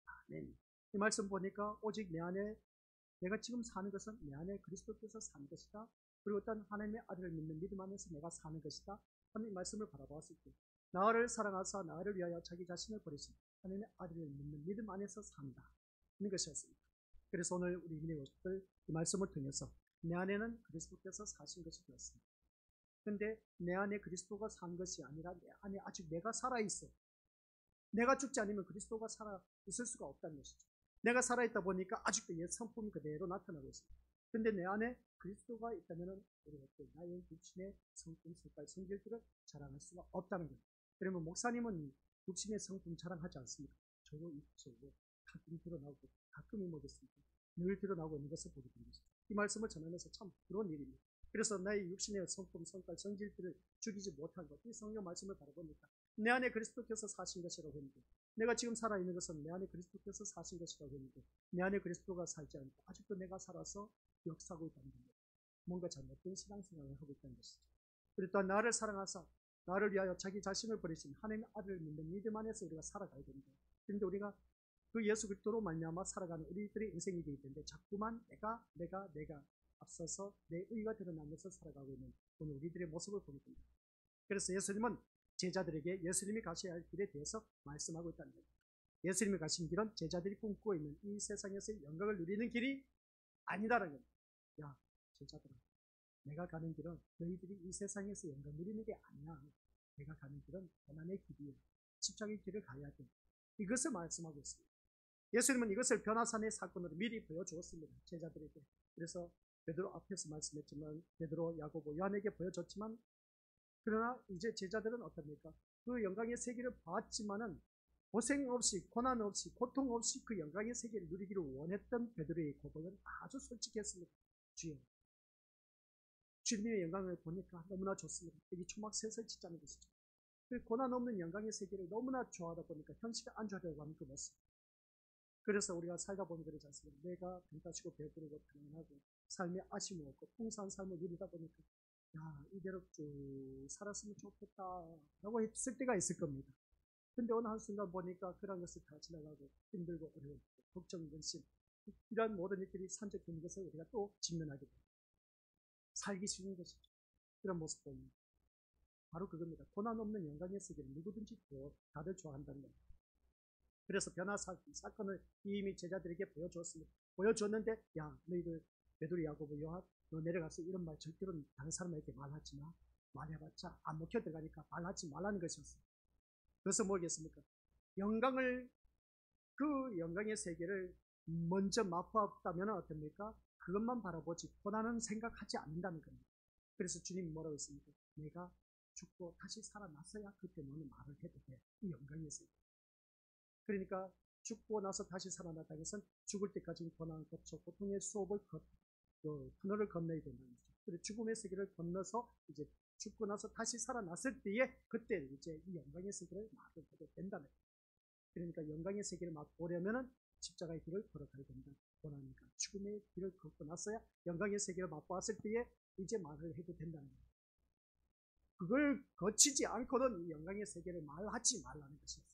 아멘. 이 말씀 보니까 오직 내 안에 내가 지금 사는 것은 내 안에 그리스도께서 사는 것이다. 그리고 어떤 하나님의 아들을 믿는 믿음 안에서 내가 사는 것이다. 하는 이 말씀을 바라보았을 때 나를 사랑하사 나를 위하여 자기 자신을 버리신 하나님의 아들을 믿는 믿음 안에서 산다. 하는 것이었습니다. 그래서 오늘 우리 믿음들 이 말씀을 통해서 내 안에는 그리스도께서 사신 것이 되었습니다. 그런데 내 안에 그리스도가 산 것이 아니라 내 안에 아직 내가 살아있어. 내가 죽지 않으면 그리스도가 살아있을 수가 없다는 것이죠. 내가 살아있다 보니까 아직도 옛 성품이 그대로 나타나고 있습니다. 그런데 내 안에 그리스도가 있다면 우리가 나의 육신의 성품, 색깔, 성질들을 자랑할 수가 없다는 거예요. 그러면 목사님은 육신의 성품 자랑하지 않습니까? 저도 입술로 가끔 드러나고 가끔이 뭐겠습니까? 늘 드러나고 있는 것을 보게 되는 것이죠. 이 말씀을 전하면서 참 부러운 일입니다. 그래서 나의 육신의 성품, 성깔, 성질들을 죽이지 못한 것, 이 성경 말씀을 바라보니까 내 안에 그리스도께서 사신 것이라고 했는데, 내가 지금 살아있는 것은 내 안에 그리스도께서 사신 것이라고 했는데, 내 안에 그리스도가 살지 않고 아직도 내가 살아서 역사하고 있다는 겁니다. 뭔가 잘못된 신앙생활을 하고 있다는 것이죠. 그리고 또한 나를 사랑하사 나를 위하여 자기 자신을 버리신 하나님의 아들을 믿는 믿음 안에서 우리가 살아가야 됩니다. 그런데 우리가 그 예수 그리스도로 말미암아 살아가는 우리들의 인생이 되기 때문에 자꾸만 내가 앞서서 내 의가 드러나면서 살아가고 있는 오늘 우리들의 모습을 보게 됩니다. 그래서 예수님은 제자들에게 예수님이 가셔야 할 길에 대해서 말씀하고 있다는 겁니다. 예수님이 가신 길은 제자들이 꿈꾸고 있는 이 세상에서의 영광을 누리는 길이 아니다라는 겁니다. 야, 제자들아, 내가 가는 길은 너희들이 이 세상에서 영광 누리는 게 아니야. 내가 가는 길은 고난의 길이에요. 십자가의 길을 가야 돼. 이것을 말씀하고 있습니다. 예수님은 이것을 변화산의 사건으로 미리 보여주었습니다. 제자들에게. 그래서 베드로 앞에서 말씀했지만 베드로, 야고보, 요한에게 보여줬지만, 그러나 이제 제자들은 어떻습니까? 그 영광의 세계를 봤지만은 고생 없이, 고난 없이, 고통 없이 그 영광의 세계를 누리기를 원했던 베드로의 고백은 아주 솔직했습니다. 주여, 주님의 영광을 보니까 너무나 좋습니다. 여기 초막셋을 짓자는 것이죠. 그 고난 없는 영광의 세계를 너무나 좋아하다 보니까 현실에 안주하려고 하는 그 모습. 그래서 우리가 살다 보니 그러지 않습니까? 내가 병따시고 배부르고 편안하고 삶에 아쉬움 없고 풍성한 삶을 누리다 보니까 야, 이대로 쭉 살았으면 좋겠다 라고 했을 때가 있을 겁니다. 근데 어느 한순간 보니까 그런 것을 다 지나가고 힘들고 어려운 걱정, 근심, 이런 모든 일들이 산적되는 것을 우리가 또 직면하게 됩니다. 살기 싫은 것이죠. 그런 모습 보면 바로 그겁니다. 고난 없는 영광의 세계를 누구든지 다들 좋아한다는 겁니다. 그래서 변화 사건을 이미 제자들에게 보여주었습니다. 보여줬는데, 야, 너희들 베드로, 야고보, 요한, 너 내려가서 이런 말 절대로 다른 사람에게 말하지 마. 말해봤자 안 먹혀 들어가니까 말하지 말라는 것이었어요. 그래서 뭐겠습니까? 그 영광의 세계를 먼저 맛보았다면 어떻습니까? 그것만 바라보지 고난은 생각하지 않는다는 겁니다. 그래서 주님이 뭐라고 했습니까? 내가 죽고 다시 살아났어야 그때 너는 말을 해도 돼. 이 영광의 세계. 그러니까 죽고 나서 다시 살아났다는 것은 죽을 때까지 고난, 고통의 수업을 터널을 건너야 된다는 거죠. 그리고 죽음의 세계를 건너서 이제 죽고 나서 다시 살아났을 때에 그때 이제 이 영광의 세계를 맛을 보게 된다는 거죠. 그러니까 영광의 세계를 맛보려면은 십자가의 길을 걸어가야 된다. 고난이니까 죽음의 길을 걷고 나서야 영광의 세계를 맛보았을 때에 이제 말을 해도 된다는 거예요. 그걸 거치지 않고는 이 영광의 세계를 말하지 말라는 것이었어요.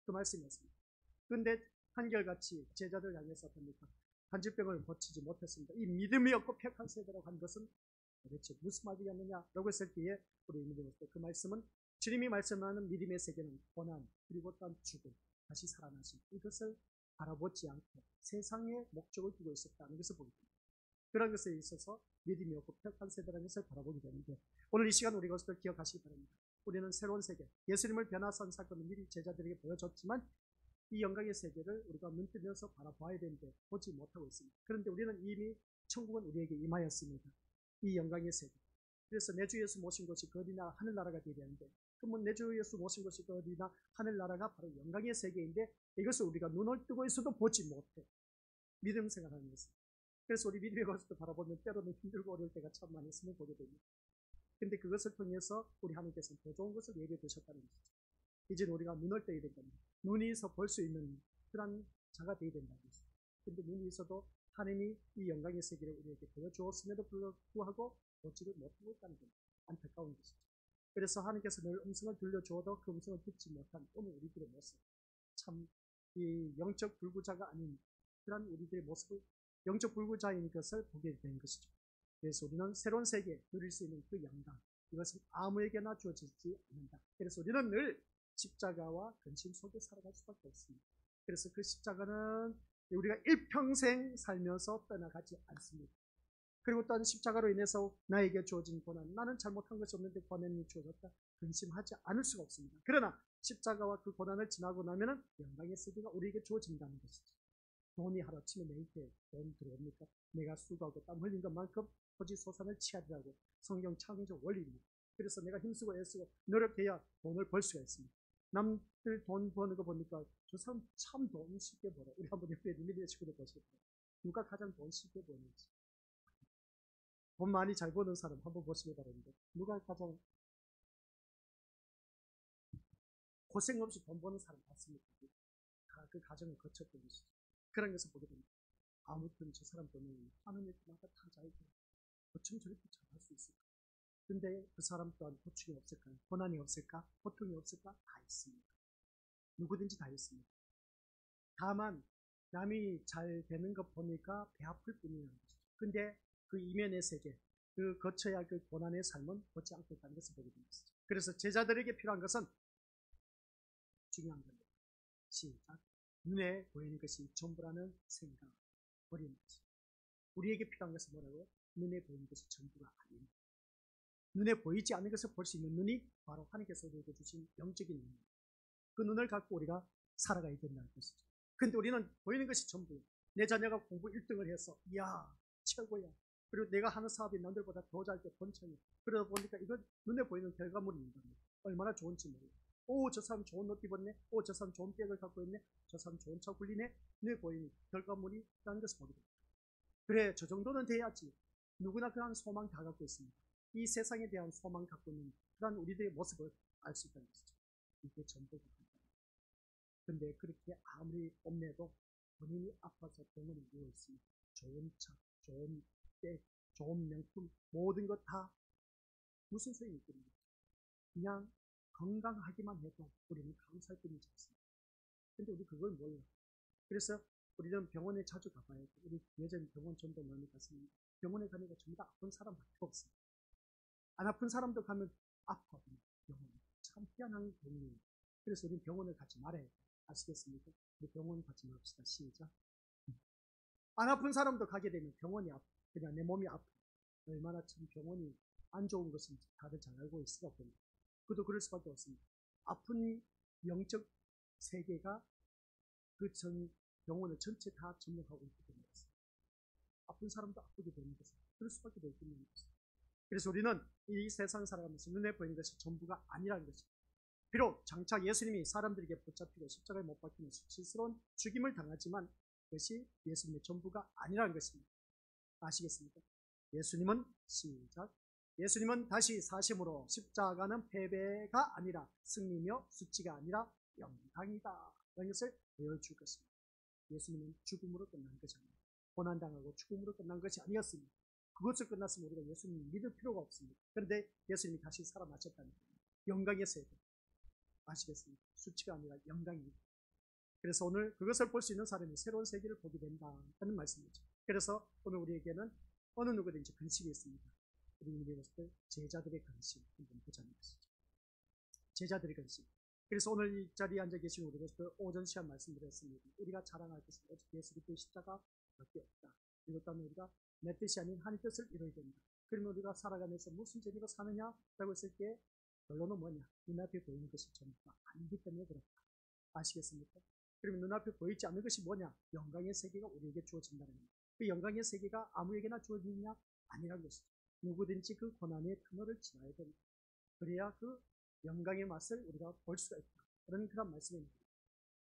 그 말씀이었습니다. 그런데 한결같이 제자들 향해서 어떻습니까? 한질병을 고치지 못했습니다. 이 믿음이 없고 폐역한 세대라고 한 것은 도대체 무슨 말이었느냐라고 했을 때에 우리 믿음으로서 그 말씀은 주님이 말씀하는 믿음의 세계는 고난 그리고 또한 죽음 다시 살아나신 이것을 바라보지 않고 세상의 목적을 두고 있었다는 것을 보게 됩니다. 그런 것에 있어서 믿음이 없고 폐역한 세대라는 것을 바라보게 되는데 오늘 이 시간 우리 것을 기억하시기 바랍니다. 우리는 새로운 세계, 예수님을 변화산 사건을 미리 제자들에게 보여줬지만 이 영광의 세계를 우리가 눈 뜨면서 바라봐야 되는데 보지 못하고 있습니다. 그런데 우리는 이미 천국은 우리에게 임하였습니다. 이 영광의 세계. 그래서 내 주 예수 모신 것이 그 어디나 하늘나라가 되어야 되는데 그러면 내 주 예수 모신 것이 그 어디나 하늘나라가 바로 영광의 세계인데 이것을 우리가 눈을 뜨고 있어도 보지 못해. 믿음 생활하는 것은. 그래서 우리 믿음의 것을 바라보면 때로는 힘들고 어려울 때가 참 많았음을 보게 됩니다. 근데 그것을 통해서 우리 하나님께서는 더 좋은 것을 예비해 두셨다는 것이죠. 이제는 우리가 눈을 떠야 된답니다. 눈이 있어 볼 수 있는 그런 자가 되어야 된다는 것이죠. 근데 눈이 있어도 하나님이 이 영광의 세계를 우리에게 보여주었음에도 불구하고 보지를 못하고 있다는 것, 안타까운 것이죠. 그래서 하나님께서 늘 음성을 들려주어도 그 음성을 듣지 못한 오늘 우리들의 모습, 참 이 영적 불구자가 아닌 그런 우리들의 모습을 영적 불구자인 것을 보게 되는 것이죠. 그래서 우리는 새로운 세계 누릴 수 있는 그 영광, 이것은 아무에게나 주어지지 않는다. 그래서 우리는 늘 십자가와 근심 속에 살아갈 수밖에 없습니다. 그래서 그 십자가는 우리가 일평생 살면서 떠나가지 않습니다. 그리고 또한 십자가로 인해서 나에게 주어진 고난, 나는 잘못한 것이 없는데 고난이 주어졌다, 근심하지 않을 수가 없습니다. 그러나 십자가와 그 고난을 지나고 나면은 영광의 세계가 우리에게 주어진다는 것이죠. 돈이 하루아침에 내게 돈 들어옵니까? 내가 수고하고 땀 흘린 것만큼 토지소산을 취하리라고 성경 창조 원리입니다. 그래서 내가 힘쓰고 애쓰고 노력해야 돈을 벌 수가 있습니다. 남들 돈 버는 거 보니까 저 사람 참 돈 쉽게 벌어. 우리 한번 옆에 리미디의 친구들 보시고 누가 가장 돈 쉽게 버는지. 돈 많이 잘 버는 사람 한번 보시기 바랍니다. 누가 가장 고생 없이 돈 버는 사람 봤습니까? 다 그 과정을 거쳤던 것이죠. 그런 것을 보게 됩니다. 아무튼 저 사람 보면 하는 일마다 다 잘 돼요. 어쩜 저렇게 잘할 수 있을까? 근데 그 사람 또한 고충이 없을까요? 고난이 없을까? 고통이 없을까? 다 있습니다. 누구든지 다 있습니다. 다만 남이 잘 되는 것 보니까 배 아플 뿐이라는 것이죠. 근데 그 이면의 세계, 그 거쳐야 그 고난의 삶은 걷지 않겠다는 것을 보게 됩니다. 그래서 제자들에게 필요한 것은 중요한 겁니다. 시작. 눈에 보이는 것이 전부라는 생각 버리는 것이. 우리에게 필요한 것은 뭐라고요? 눈에 보이는 것이 전부가 아닙니다. 눈에 보이지 않는 것을 볼 수 있는 눈이 바로 하나님께서 우리에게 주신 영적인 눈입니다. 그 눈을 갖고 우리가 살아가야 된다는 것이죠. 근데 우리는 보이는 것이 전부예요. 내 자녀가 공부 1등을 해서 이야 최고야. 그리고 내가 하는 사업이 남들보다 더 잘 돼 번창해. 그러다 보니까 이건 눈에 보이는 결과물이 있는 겁니다. 얼마나 좋은지 모르고. 오, 저 사람 좋은 옷 입었네. 오, 저 사람 좋은 백을 갖고 있네. 저 사람 좋은 차 굴리네. 눈에 보이는 결과물이 있다는 것을 보게 됩니다. 그래, 저 정도는 돼야지. 누구나 그런 소망 다 갖고 있습니다. 이 세상에 대한 소망 갖고 있는 그런 우리들의 모습을 알 수 있다는 것이죠. 이게 전부가. 근데 그렇게 아무리 뽐내도 본인이 아파서 병원에 누워 있습니다. 좋은 차, 좋은 백, 좋은 명품, 모든 것 다 무슨 소용이 있겠습니까? 그냥 건강하기만 해도 우리는 감사할 뿐이지 않습니다. 근데 우리 그걸 몰라. 그래서 우리는 병원에 자주 가봐야 돼. 우리 예전 병원 전도 많이 갔습니다. 병원에 가니까 전부 다 아픈 사람밖에 없습니다. 안 아픈 사람도 가면 아파요. 병원. 참 희한한 병이에요. 그래서 우리는 병원을 가지 말아야 돼. 아시겠습니까? 우리 병원 가지 맙시다. 시작. 안 아픈 사람도 가게 되면 병원이 아파. 그냥 내 몸이 아파. 얼마나 참 병원이 안 좋은 것인지 다들 잘 알고 있으라 봅니다. 그도 그럴 수밖에 없습니다. 아픈 영적 세계가 그 전 병원을 전체 다 점령하고 있기 때문에 아픈 사람도 아프게 되는 것입니다. 그럴 수밖에 없는 것입니다. 그래서 우리는 이 세상 살아가면서 눈에 보이는 것이 전부가 아니라는 것입니다. 비록 장차 예수님이 사람들에게 붙잡히고 십자가에 못 박히는 수치스러운 죽임을 당하지만 그것이 예수님의 전부가 아니라는 것입니다. 아시겠습니까? 예수님은 시작. 예수님은 다시 사심으로 십자가는 패배가 아니라 승리며 수치가 아니라 영광이다. 라는 것을 보여줄 것입니다. 예수님은 죽음으로 끝난 것이 아닙니다. 고난당하고 죽음으로 끝난 것이 아니었습니다. 그것을 끝났으면 우리가 예수님을 믿을 필요가 없습니다. 그런데 예수님이 다시 살아나셨다는 겁니다. 영광의 세계. 아시겠습니까? 수치가 아니라 영광입니다. 그래서 오늘 그것을 볼 수 있는 사람이 새로운 세계를 보게 된다는 말씀이죠. 그래서 오늘 우리에게는 어느 누구든지 근심이 있습니다. 우리 봤을 때 제자들의 근심 한번 보자는 것이죠. 제자들의 근심. 그래서 오늘 이 자리에 앉아 계신 우리로서 오전 시간 말씀드렸습니다. 우리가 자랑할 것은 오직 예수 그리스도의 십자가밖에 없다. 그리고 또한 우리가 내 뜻이 아닌 하나님 뜻을 이루어야 된다. 그러면 우리가 살아가면서 무슨 재미로 사느냐라고 했을 때 결론은 뭐냐? 눈앞에 보이는 것이 전부가 아니기 때문에 그렇다. 아시겠습니까? 그러면 눈앞에 보이지 않는 것이 뭐냐? 영광의 세계가 우리에게 주어진다는 겁니다. 그 영광의 세계가 아무에게나 주어지느냐? 아니라는 것이죠. 누구든지 그 고난의 터널을 지나야 됩니다. 그래야 그 영광의 맛을 우리가 볼 수가 있다. 그런 말씀입니다.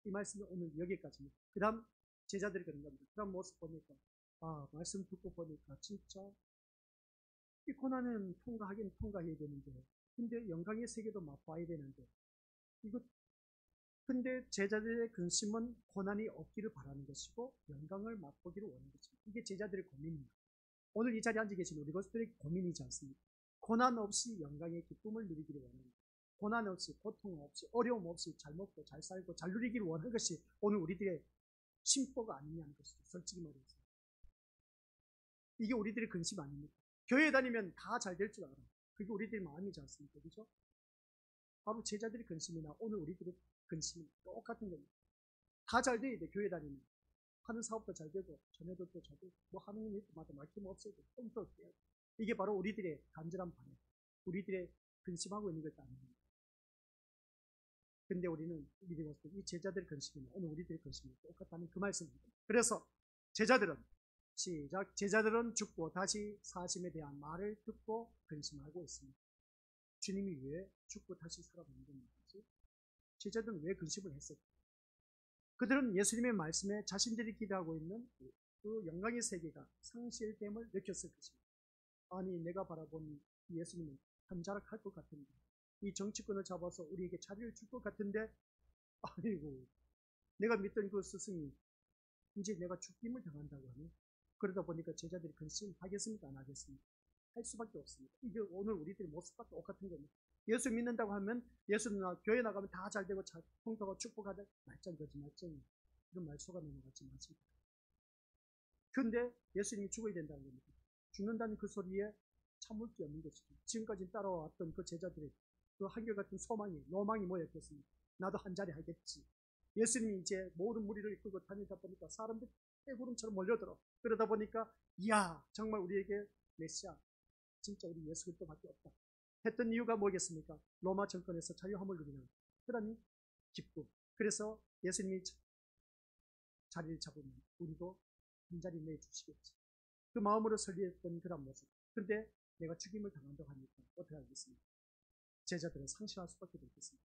이 말씀은 오늘 여기까지입니다. 그 다음 제자들이 그런 겁니다. 그 다음 모습 보니까 말씀 듣고 보니까 진짜 이 고난은 통과하긴 통과해야 되는데 근데 영광의 세계도 맛봐야 되는데 근데 제자들의 근심은 고난이 없기를 바라는 것이고 영광을 맛보기를 원하는 것입니다. 이게 제자들의 고민입니다. 오늘 이 자리에 앉아 계신 우리 것들의 고민이지 않습니까? 고난 없이 영광의 기쁨을 누리기를 원합니다. 고난 없이 고통 없이 어려움 없이 잘 먹고 잘 살고 잘 누리기를 원하는 것이 오늘 우리들의 심보가 아니냐는 것이죠. 솔직히 말해서 이게 우리들의 근심 아닙니까? 교회 다니면 다 잘 될 줄 알아. 그게 우리들의 마음이지 않습니까? 그죠? 바로 제자들의 근심이나 오늘 우리들의 근심이 똑같은 겁니다. 다 잘 돼야 돼. 교회 다니면 하는 사업도 잘 되고 자녀들도 잘 되고 뭐 하는 일마다 막힘없어도 똥도 떼야 돼. 이게 바로 우리들의 간절한 바람, 우리들의 근심하고 있는 것도 아닙니다. 근데 우리는 이 제자들의 근심이나 오늘 우리들의 근심이 똑같다는 그 말씀입니다. 그래서 제자들은 시작. 제자들은 죽고 다시 사심에 대한 말을 듣고 근심하고 있습니다. 주님이 왜 죽고 다시 살아난다는 거지? 제자들은 왜 근심을 했을까? 그들은 예수님의 말씀에 자신들이 기대하고 있는 그 영광의 세계가 상실됨을 느꼈을 것입니다. 아니 내가 바라본 예수님은 한자락할 것 같은데, 이 정치권을 잡아서 우리에게 자리를 줄 것 같은데, 아이고 내가 믿던 그 스승이 이제 내가 죽임을 당한다고 하네. 그러다 보니까 제자들이 근심하겠습니까? 안 하겠습니까? 할 수밖에 없습니다. 이게 오늘 우리들의 모습과 똑같은 겁니다. 예수 믿는다고 하면, 예수는 교회 나가면 다 잘 되고 통통하고 축복하다, 말짱 거짓말쟁이, 이런 말 속아 넘어가지 마십니다. 근데 예수님이 죽어야 된다는 겁니다. 죽는다는 그 소리에 참을 게 없는 것이죠. 지금까지 따라왔던 그 제자들의 그 한결같은 소망이, 로망이 뭐였겠습니까? 나도 한 자리 하겠지. 예수님이 이제 모든 무리를 이끌고 다니다 보니까 사람들이 떼구름처럼 몰려들어. 그러다 보니까 이야 정말 우리에게 메시아, 진짜 우리 예수 그리스도밖에 없다 했던 이유가 뭐겠습니까? 로마 정권에서 자유함을 누리는 그런 기쁨. 그래서 예수님이 자리를 잡으면 우리도 한 자리 내주시겠지. 그 마음으로 설리했던 그런 모습. 근데 내가 죽임을 당한다고 하니까 어떻게 하겠습니까? 제자들은 상실할 수밖에 없겠습니다.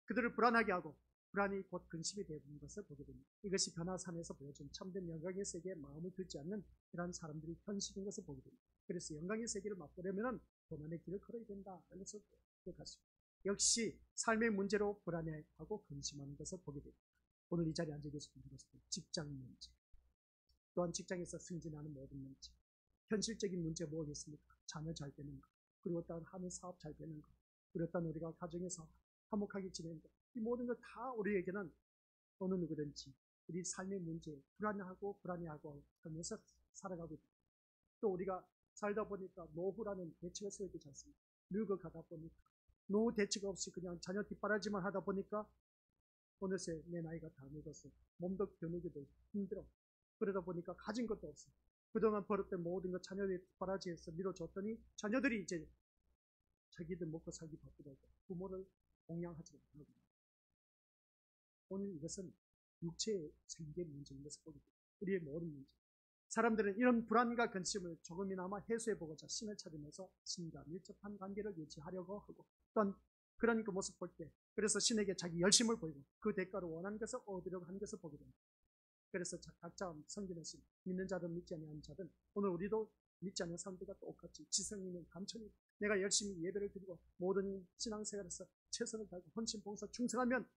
그들을 불안하게 하고 불안이 곧 근심이 되는 것을 보게 됩니다. 이것이 변화산에서 보여준 참된 영광의 세계에 마음을 들지 않는 이러한 사람들이 현실인 것을 보게 됩니다. 그래서 영광의 세계를 맛보려면 고난의 길을 걸어야 된다. 그래서 기억하십시오. 역시 삶의 문제로 불안해하고 근심하는 것을 보게 됩니다. 오늘 이 자리에 앉아 계신 것은 직장 문제, 또한 직장에서 승진하는 모든 문제, 현실적인 문제 뭐겠습니까? 자녀 잘 되는 것, 그리고 또한 하는 사업 잘 되는 것, 그리고 또한 우리가 가정에서 화목하게 지내는 것, 이 모든 것 다 우리에게는 어느 누구든지 우리 삶의 문제, 불안하고 하면서 살아가고 있다. 또 우리가 살다 보니까 노후라는 대책을 세워야 되지 않습니까? 늙어가다 보니까 노후 대책 없이 그냥 자녀 뒷바라지만 하다 보니까 어느새 내 나이가 다 늙어서 몸도 겨누기도 힘들어. 그러다 보니까 가진 것도 없어. 그동안 벌었던 모든 것 자녀의 뒷바라지에서 밀어줬더니 자녀들이 이제 자기들 먹고 살기 바쁘다고 부모를 공양하지 못하고, 오늘 이것은 육체의 생계 문제인 것을 보게 됩니다. 우리의 모든 문제. 사람들은 이런 불안과 근심을 조금이나마 해소해보고자 신을 찾으면서 신과 밀접한 관계를 유지하려고 하고, 또한 그런 그 모습 볼 때 그래서 신에게 자기 열심을 보이고 그 대가로 원하는 것을 얻으려고 하는 것을 보게 됩니다. 그래서 각자 섬기는 신, 믿는 자든 믿지 않는 자든, 오늘 우리도 믿지 않는 사람들과 똑같이 지성이는 감천이 내가 열심히 예배를 드리고 모든 신앙생활에서 최선을 다하고 헌신, 봉사, 충성하면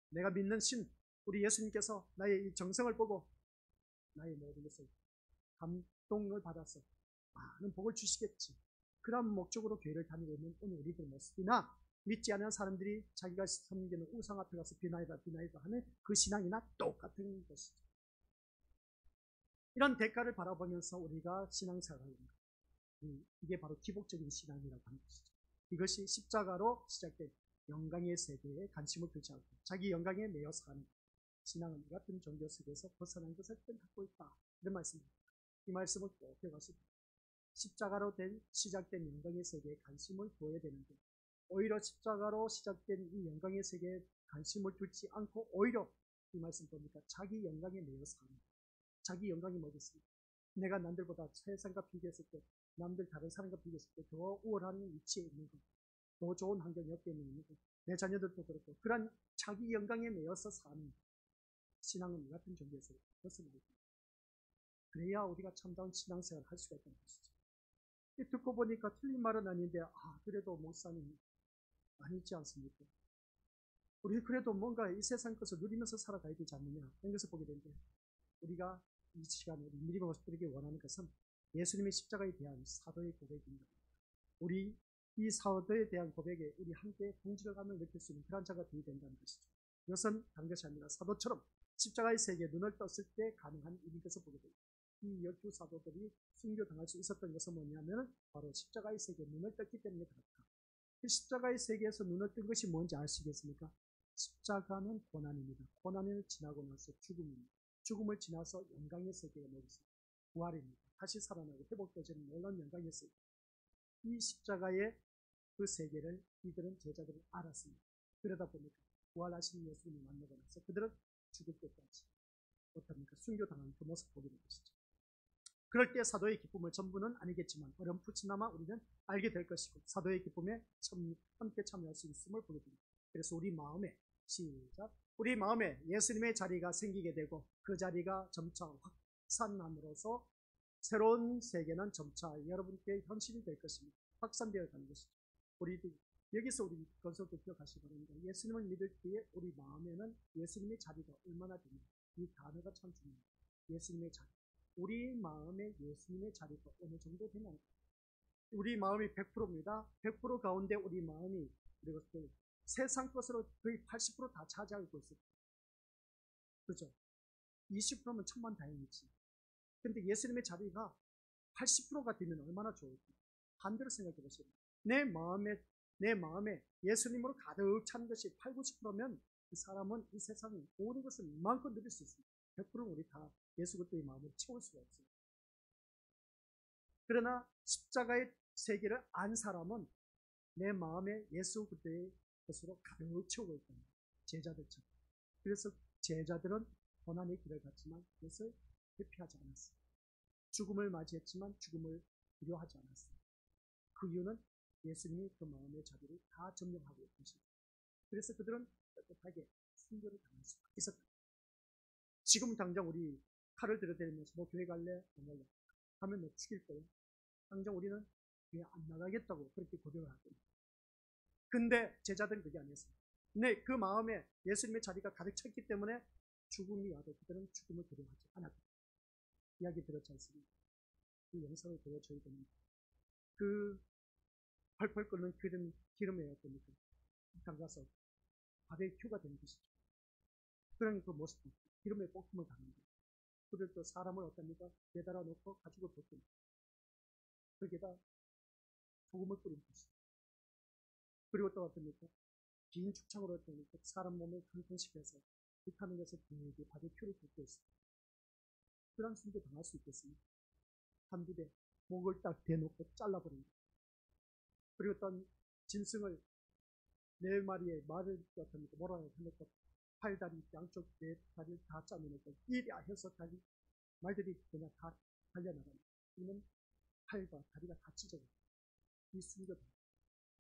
내가 믿는 신, 우리 예수님께서 나의 이 정성을 보고 나의 모든 것을 감동을 받아서 많은 복을 주시겠지. 그런 목적으로 교회를 다니고 있는 오늘 우리들 모습이나, 믿지 않는 사람들이 자기가 섬기는 우상 앞에 가서 비나이다 하는 그 신앙이나 똑같은 것이죠. 이런 대가를 바라보면서 우리가 신앙생활을 합니다. 이게 바로 기복적인 신앙이라고 하는 것이죠. 이것이 십자가로 시작된 영광의 세계에 관심을 두지 않고 자기 영광에 매여 사는 신앙은 이 같은 종교 속에서 벗어난 것을 뜻하고 있다. 이런 말씀입니다. 이 말씀을 꼭 기억하십시오. 십자가로 시작된 영광의 세계에 관심을 두어야 되는데, 오히려 십자가로 시작된 이 영광의 세계에 관심을 두지 않고 오히려 이 말씀 보니까 자기 영광에 매여 사는, 자기 영광이 뭐겠습니까? 내가 남들보다 세상과 비교했을 때, 남들 다른 사람과 비교했을 때 더 우월한 위치에 있는 것, 더 좋은 환경 옆에 있는 것, 내 자녀들도 그렇고, 그런 자기 영광에 매여서 사는 신앙은 이 같은 종교에서 벗어나야 됩니다. 그래야 우리가 참다운 신앙생활을 할 수가 있다는 것이죠. 듣고 보니까 틀린 말은 아닌데, 그래도 목사님 아니지 않습니까? 우리 그래도 뭔가 이 세상 것을 누리면서 살아가야 되지 않느냐, 이런 것을 보게 되는데, 우리가 이 시간에 우리 미리 모습들에게 원하는 것은 예수님의 십자가에 대한 사도의 고백입니다. 우리 이 사도에 대한 고백에 우리 함께 동질감을 느낄 수 있는 그런 자가 되어야 된다는 것이죠. 이것은 다른 것이 아니라 사도처럼 십자가의 세계에 눈을 떴을 때 가능한 일인 것을 보게 됩니다. 이 12사도들이 순교당할 수 있었던 것은 뭐냐면 바로 십자가의 세계에 눈을 떴기 때문에 그렇다. 그 십자가의 세계에서 눈을 뜬 것이 뭔지 아시겠습니까? 십자가는 고난입니다. 고난을 지나고 나서 죽음입니다. 죽음을 지나서 영광의 세계가 뭐겠습니까? 부활입니다. 다시 살아나고 회복되어지는 놀라운 영광의 세계. 이 십자가의 그 세계를 이들은 제자들이 알았습니다. 그러다 보니까 부활하신 예수님을 만나고 나서 그들은 죽을 때까지 어떻습니까? 순교당한 그 모습 보게 된 것이죠. 그럴 때 사도의 기쁨을 전부는 아니겠지만 어렴풋이나마 우리는 알게 될 것이고, 사도의 기쁨에 함께 참여할 수 있음을 보게 됩니다. 그래서 우리 마음에 우리 마음에 예수님의 자리가 생기게 되고 그 자리가 점차 확산함으로써 새로운 세계는 점차 여러분께 현실이 될 것입니다. 확산되어 가는 것이죠. 우리들 여기서 우리 그것을 기억하시기 바랍니다. 예수님을 믿을 때에 우리 마음에는 예수님의 자리가 얼마나 되냐. 이 단어가 참 중요합니다. 예수님의 자리. 우리 마음에 예수님의 자리가 어느 정도 되냐. 우리 마음이 100%입니다. 100% 가운데 우리 마음이 그리고 세상 것으로 거의 80% 다 차지하고 있습니다. 그렇죠? 20%면 천만다행이지. 근데 예수님의 자리가 80%가 되면 얼마나 좋을까? 반대로 생각해 보세요. 내 마음에 예수님으로 가득 찬 것이 8, 90%면 그 사람은 이 세상의 모든 것을 마음껏 누릴 수 있습니다. 100%는 우리 다 예수 그리스도의 마음을 채울 수가 없어요. 그러나 십자가의 세계를 안 사람은 내 마음에 예수 그리스도의 것으로 가득 채우고 있다. 제자들처럼. 그래서 제자들은 고난의 길을 갔지만 그것을 회피하지 않았어요. 죽음을 맞이했지만 죽음을 두려워하지 않았어요. 그 이유는 예수님이 그 마음의 자리를 다 점령하고 계십니다. 그래서 그들은 떳떳하게 순교를 당할 수 있었다. 지금 당장 우리 칼을 들여대면서 너 교회 갈래? 안 갈래? 하면 너 죽일 거예요. 당장 우리는 교회 안 나가겠다고 그렇게 고백을 하거든요. 근데 제자들은 그게 아니었어요. 네, 그 마음에 예수님의 자리가 가득 찼기 때문에 죽음이 와도 그들은 죽음을 두려워하지 않았다. 이야기 들었지 않습니까? 그 영상을 보여줘야 됩니다. 그 펄펄 끓는 그런 기름에 어떻습니까? 담가서 바베큐가 되는 것이죠. 그런 그 모습, 기름에 볶음을 당하는 거예요. 그들 또 사람을 어떻습니까? 매달아 놓고 가지고 볶습니다. 거기에다 소금을 뿌린 것이죠. 그리고 또 어떻습니까? 긴 축창으로 어떻습니까? 사람 몸을 튼튼시켜서 불타는 것을 되게 바베큐를 굽고 있습니다. 그런 순교 당할 수 있겠습니까? 한두 대 목을 딱 대놓고 잘라버린 거예요. 그리고 또 짐승을 네 마리의 말을 어떻습니까? 뭐라 해놓고 팔다리 양쪽 네 다리를 다 짜내놓고 이리야 해서 말들이 그냥 다 달려나갑니다. 이는 팔과 다리가 다 찢어져요. 이 순교다.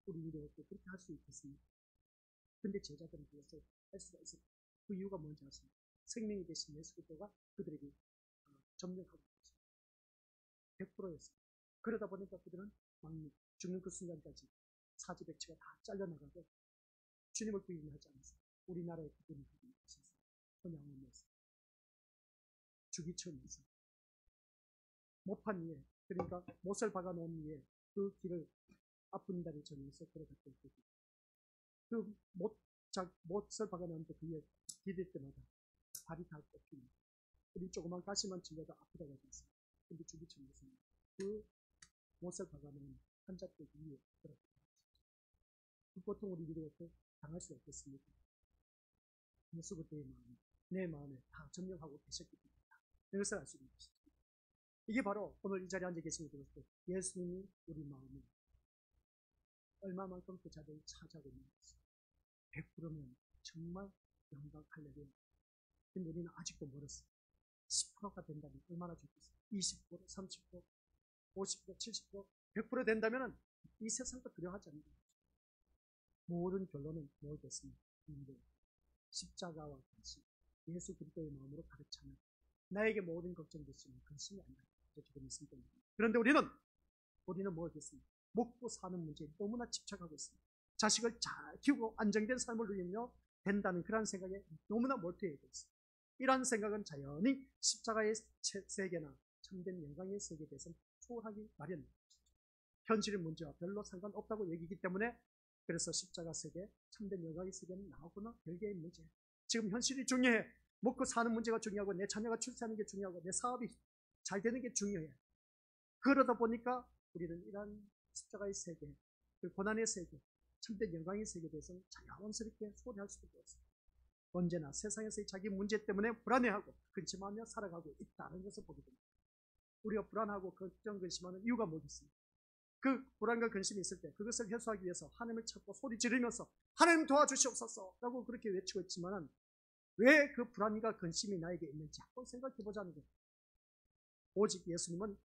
우리 이렇게 그렇게 할 수 있겠습니까? 근데 제자들은 그것을 할 수가 있었다. 그 이유가 뭔지 아십니까? 생명이 되신 예수 그리스도가 그들에게 점령하고 있습니다. 100%였어요. 그러다 보니까 그들은 막 죽는 그 순간까지 사지백치가 다 잘려나가고 주님을 부인하지 않았어요. 우리나라의 그들은 그들이 있었어요. 혼양원이었어요. 주기천이었어요. 모판 위에, 그러니까 못을 박아놓은 위에 그 길을 아픈 다리 전에서 걸어갔던 거죠. 그 못을 박아놓은 그 위에 디딜 때마다 발이 다 꺾입니다. 우리 조그만 가시만 찔려도 아프다고 하지 않습니까? 근데 주기천이었어요. 그 못을 박아놓은 한자대 위에 걸어갔던 거죠. 그 고통 우리 이렇게 당할 수 없겠습니까? 예수 그리스도의 마음이 내 마음에 다 점령하고 계셨기 때문이다. 이것을 알 수 있는 것이죠. 이게 바로 오늘 이 자리에 앉아 계신 분들, 예수님이 우리 마음에 얼마만큼 그 자리를 차지하고 있는 것입니다. 100%면 정말 영광 할렐루야. 근데 우리는 아직도 멀었어요. 10%가 된다면 얼마나 좋겠어요. 20%, 30%, 50%, 70%, 100% 된다면 이 세상도 두려워하지 않는 거죠. 모든 결론은 뭐겠습니까? 십자가와 같이 예수 그리스도의 마음으로 가득 차면 나에게 모든 걱정도 있으면 근심이 안 나요. 지금 있습니다. 그런데 우리는 뭐겠습니까? 먹고 사는 문제에 너무나 집착하고 있습니다. 자식을 잘 키우고 안정된 삶을 누리며 된다는 그런 생각에 너무나 몰두해 있습니다. 이러한 생각은 자연히 십자가의 세계나 참된 영광의 세계에 대해서는 초월하기 마련입니다. 현실의 문제와 별로 상관없다고 여기기 때문에 그래서 십자가 세계, 참된 영광의 세계는 나하고는 별개의 문제. 지금 현실이 중요해. 먹고 사는 문제가 중요하고 내 자녀가 출세하는 게 중요하고 내 사업이 잘 되는 게 중요해. 그러다 보니까 우리는 이러한 십자가의 세계, 그 고난의 세계, 참된 영광의 세계에 대해서는 자연스럽게 소리할 수밖에 없어요. 언제나 세상에서의 자기 문제 때문에 불안해하고 근심하며 살아가고 있다는 것을 보게 됩니다. 우리가 불안하고 걱정, 근심하는 이유가 뭐겠습니까? 그 불안과 근심이 있을 때 그것을 해소하기 위해서 하나님을 찾고 소리 지르면서 하나님 도와주시옵소서 라고 그렇게 외치고 있지만 왜 그 불안과 근심이 나에게 있는지 한번 생각해 보자는 거예요. 오직 예수님은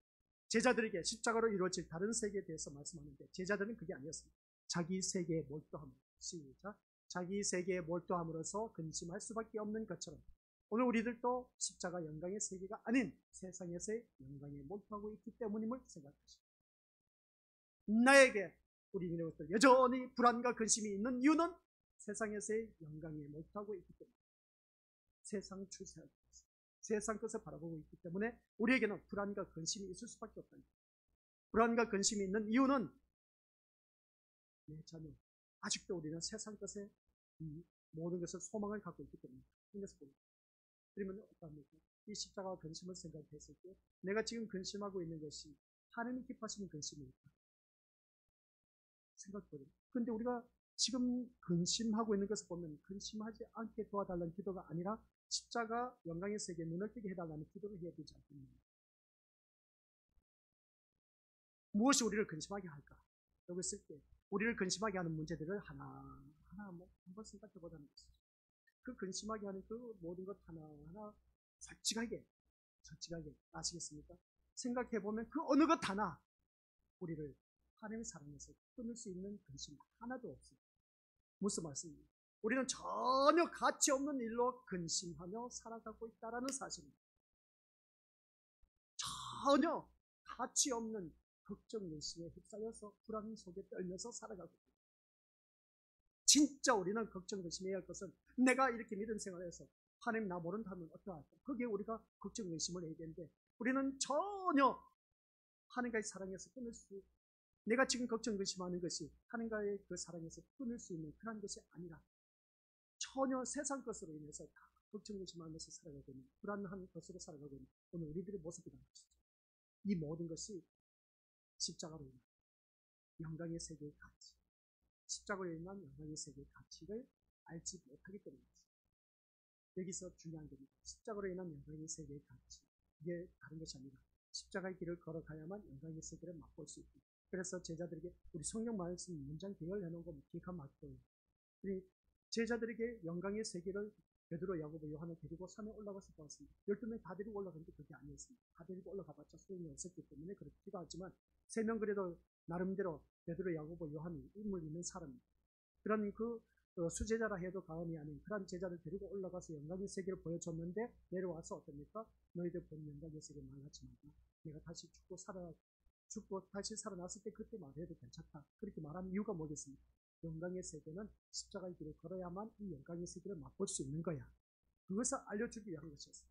제자들에게 십자가로 이루어질 다른 세계에 대해서 말씀하는데 제자들은 그게 아니었습니다. 자기 세계에 몰두함으로 시작. 자기 세계에 몰두함으로써 근심할 수밖에 없는 것처럼 오늘 우리들도 십자가 영광의 세계가 아닌 세상에서의 영광에 몰두하고 있기 때문임을 생각하십시오. 나에게 우리 민족들 여전히 불안과 근심이 있는 이유는 세상에서의 영광에 몰두하고 있기 때문에, 세상 추세를 세상 것을 바라보고 있기 때문에 우리에게는 불안과 근심이 있을 수밖에 없다. 불안과 근심이 있는 이유는 내 자녀, 아직도 우리는 세상 것에 모든 것을 소망을 갖고 있기 때문에. 그러면 어떻습니까? 이 십자가와 근심을 생각했을 때 내가 지금 근심하고 있는 것이 하나님이 기뻐하시는 근심일까? 생각해보세요. 그런데 우리가 지금 근심하고 있는 것을 보면 근심하지 않게 도와달라는 기도가 아니라 십자가 영광의 세계에 눈을 뜨게 해달라는 기도를 해야 되지 않겠느냐. 무엇이 우리를 근심하게 할까? 여기 있을 때 우리를 근심하게 하는 문제들을 하나하나 한번 생각해보자는 것이죠. 그 근심하게 하는 그 모든 것 하나하나 솔직하게 아시겠습니까? 생각해보면 그 어느 것 하나 우리를 하나님의 사랑에서 끊을 수 있는 근심 하나도 없어요. 무슨 말씀입니까? 우리는 전혀 가치 없는 일로 근심하며 살아가고 있다는 사실입니다. 전혀 가치 없는 걱정, 근심에 휩싸여서 불안 속에 떨면서 살아가고 있습니다. 진짜 우리는 걱정, 근심해야 할 것은 내가 이렇게 믿음 생활을 해서 하나님 나 모른다면 어떠할까? 거기에 우리가 걱정, 근심을 해야 되는데 우리는 전혀 하나님과의 사랑에서 끊을 수, 내가 지금 걱정, 근심하는 것이 하나님과의 그 사랑에서 끊을 수 있는 그런 것이 아니라 전혀 세상 것으로 인해서 다 걱정, 근심하면서 살아가고 있는 불안한 것으로 살아가고 있는 오늘 우리들의 모습이라는 것이죠. 이 모든 것이 십자가로 인한 영광의 세계의 가치, 십자가로 인한 영광의 세계의 가치를 알지 못하기 때문입니다. 여기서 중요한 겁니다. 십자가로 인한 영광의 세계의 가치, 이게 다른 것이 아니라 십자가의 길을 걸어가야만 영광의 세계를 맛볼 수 있다. 그래서 제자들에게 우리 성경 말씀 문장 대열해 놓은 거 기가 막혀요. 제자들에게 영광의 세계를 베드로, 야고보, 요한을 데리고 산에 올라가서 보았습니다. 12명 다 데리고 올라갔는데 그게 아니었습니다. 다 데리고 올라가봤자 소용이 없었기 때문에 그렇기도 하지만 3명 그래도 나름대로 베드로, 야고보, 요한이 인물 있는 사람입니다. 그런 그 수제자라 해도 과언이 아닌 그런 제자를 데리고 올라가서 영광의 세계를 보여줬는데 내려와서 어떻습니까? 너희들 본 영광의 세계 말하지 말라. 내가 다시 죽고 다시 살아났을 때 그때 말해도 괜찮다. 그렇게 말하는 이유가 뭐겠습니까? 영광의 세계는 십자가의 길을 걸어야만 이 영광의 세계를 맛볼 수 있는 거야. 그것을 알려주기 위한 것이었어요.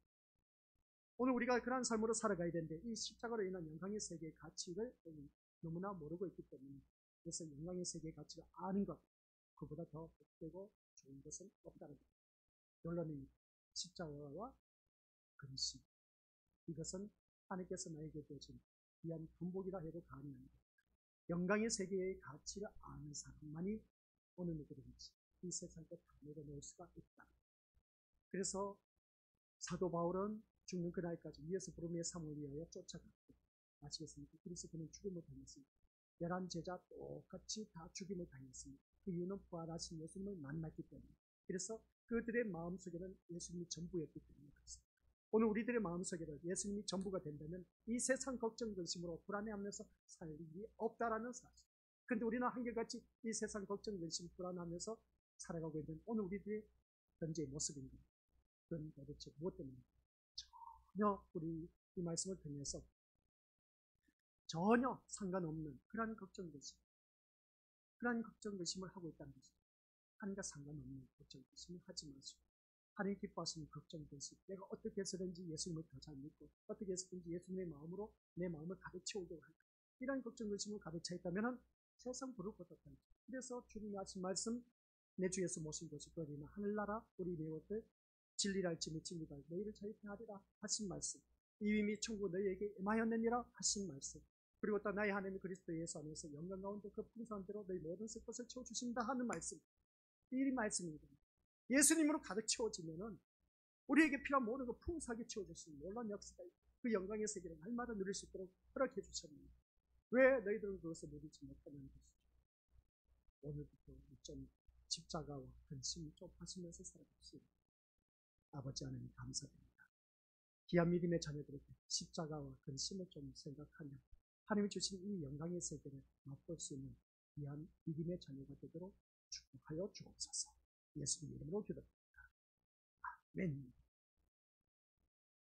오늘 우리가 그런 삶으로 살아가야 되는데 이 십자가로 인한 영광의 세계의 가치를 너무나 모르고 있기 때문에, 그래서 영광의 세계의 가치를 아는 것, 그보다 더 복되고 좋은 것은 없다는 것. 결론은 십자가와 근심, 이것은 하나님께서 나에게 주신 귀한 분복이라 해도 과언이 아닙니다. 영광의 세계의 가치를 아는 사람만이 어느 누구든지 이 세상을 다 내려놓을 수가 있다. 그래서 사도 바울은 죽는 그날까지 위에서 부름의 삶을 위하여 쫓아갔고, 아시겠습니까? 그래서 그는 죽음을 당했습니다. 11 제자 똑같이 다 죽임을 당했습니다. 그 이유는 부활하신 예수님을 만났기 때문에. 그래서 그들의 마음속에는 예수님이 전부였기 때문에 그렇습니다. 오늘 우리들의 마음속에는 예수님이 전부가 된다면 이 세상 걱정, 근심으로 불안해하면서 살 일이 없다라는 사실. 그런데 우리는 한결같이 이 세상 걱정, 근심, 불안하면서 살아가고 있는 오늘 우리들의 현재의 모습입니다. 그건 도대체 무엇 때문입니까? 전혀 우리 이 말씀을 통해서 전혀 상관없는 그러한 걱정, 근심, 그러한 걱정, 근심을 하고 있다는 것입니다. 하나님과 상관없는 걱정, 근심을 하지 마시고 하나님 기뻐하시는 걱정, 근심, 내가 어떻게 해서든지 예수님을 더 잘 믿고 어떻게 해서든지 예수님의 마음으로 내 마음을 가득 채우도록 할까, 이런 걱정, 근심을 가득 차 있다면 세상 부를 것 없다. 그래서 주님이 하신 말씀, 내 주 예수 모신 것이 그리나 하늘나라 우리 배우들 진리라 할지니 진리가 너희를 자유케 하리라 하신 말씀, 이미 천국 너희에게 임하였느니라 하신 말씀, 그리고 또 나의 하나님 그리스도 예수 안에서 영광 가운데 그 풍성한 대로 너희 모든 것을 채워주신다 하는 말씀, 이 말씀입니다. 예수님으로 가득 채워지면은 우리에게 필요한 모든 것 풍성하게 채워줄 수 있는 놀라운 역사가 그 영광의 세계를 날마다 누릴 수 있도록 허락해 주셨습니다. 왜 너희들은 그것을 누리지 못하냐는 것이죠. 오늘부터 좀 십자가와 근심을 좀 하시면서 살아갑시다. 아버지 하나님 감사드립니다. 귀한 믿음의 자녀들에게 십자가와 근심을 좀 생각하며 하나님이 주신 이 영광의 세계를 맛볼 수 있는 귀한 믿음의 자녀가 되도록 축복하여 주옵소서. 예수님 이름으로 기도합니다. 아멘.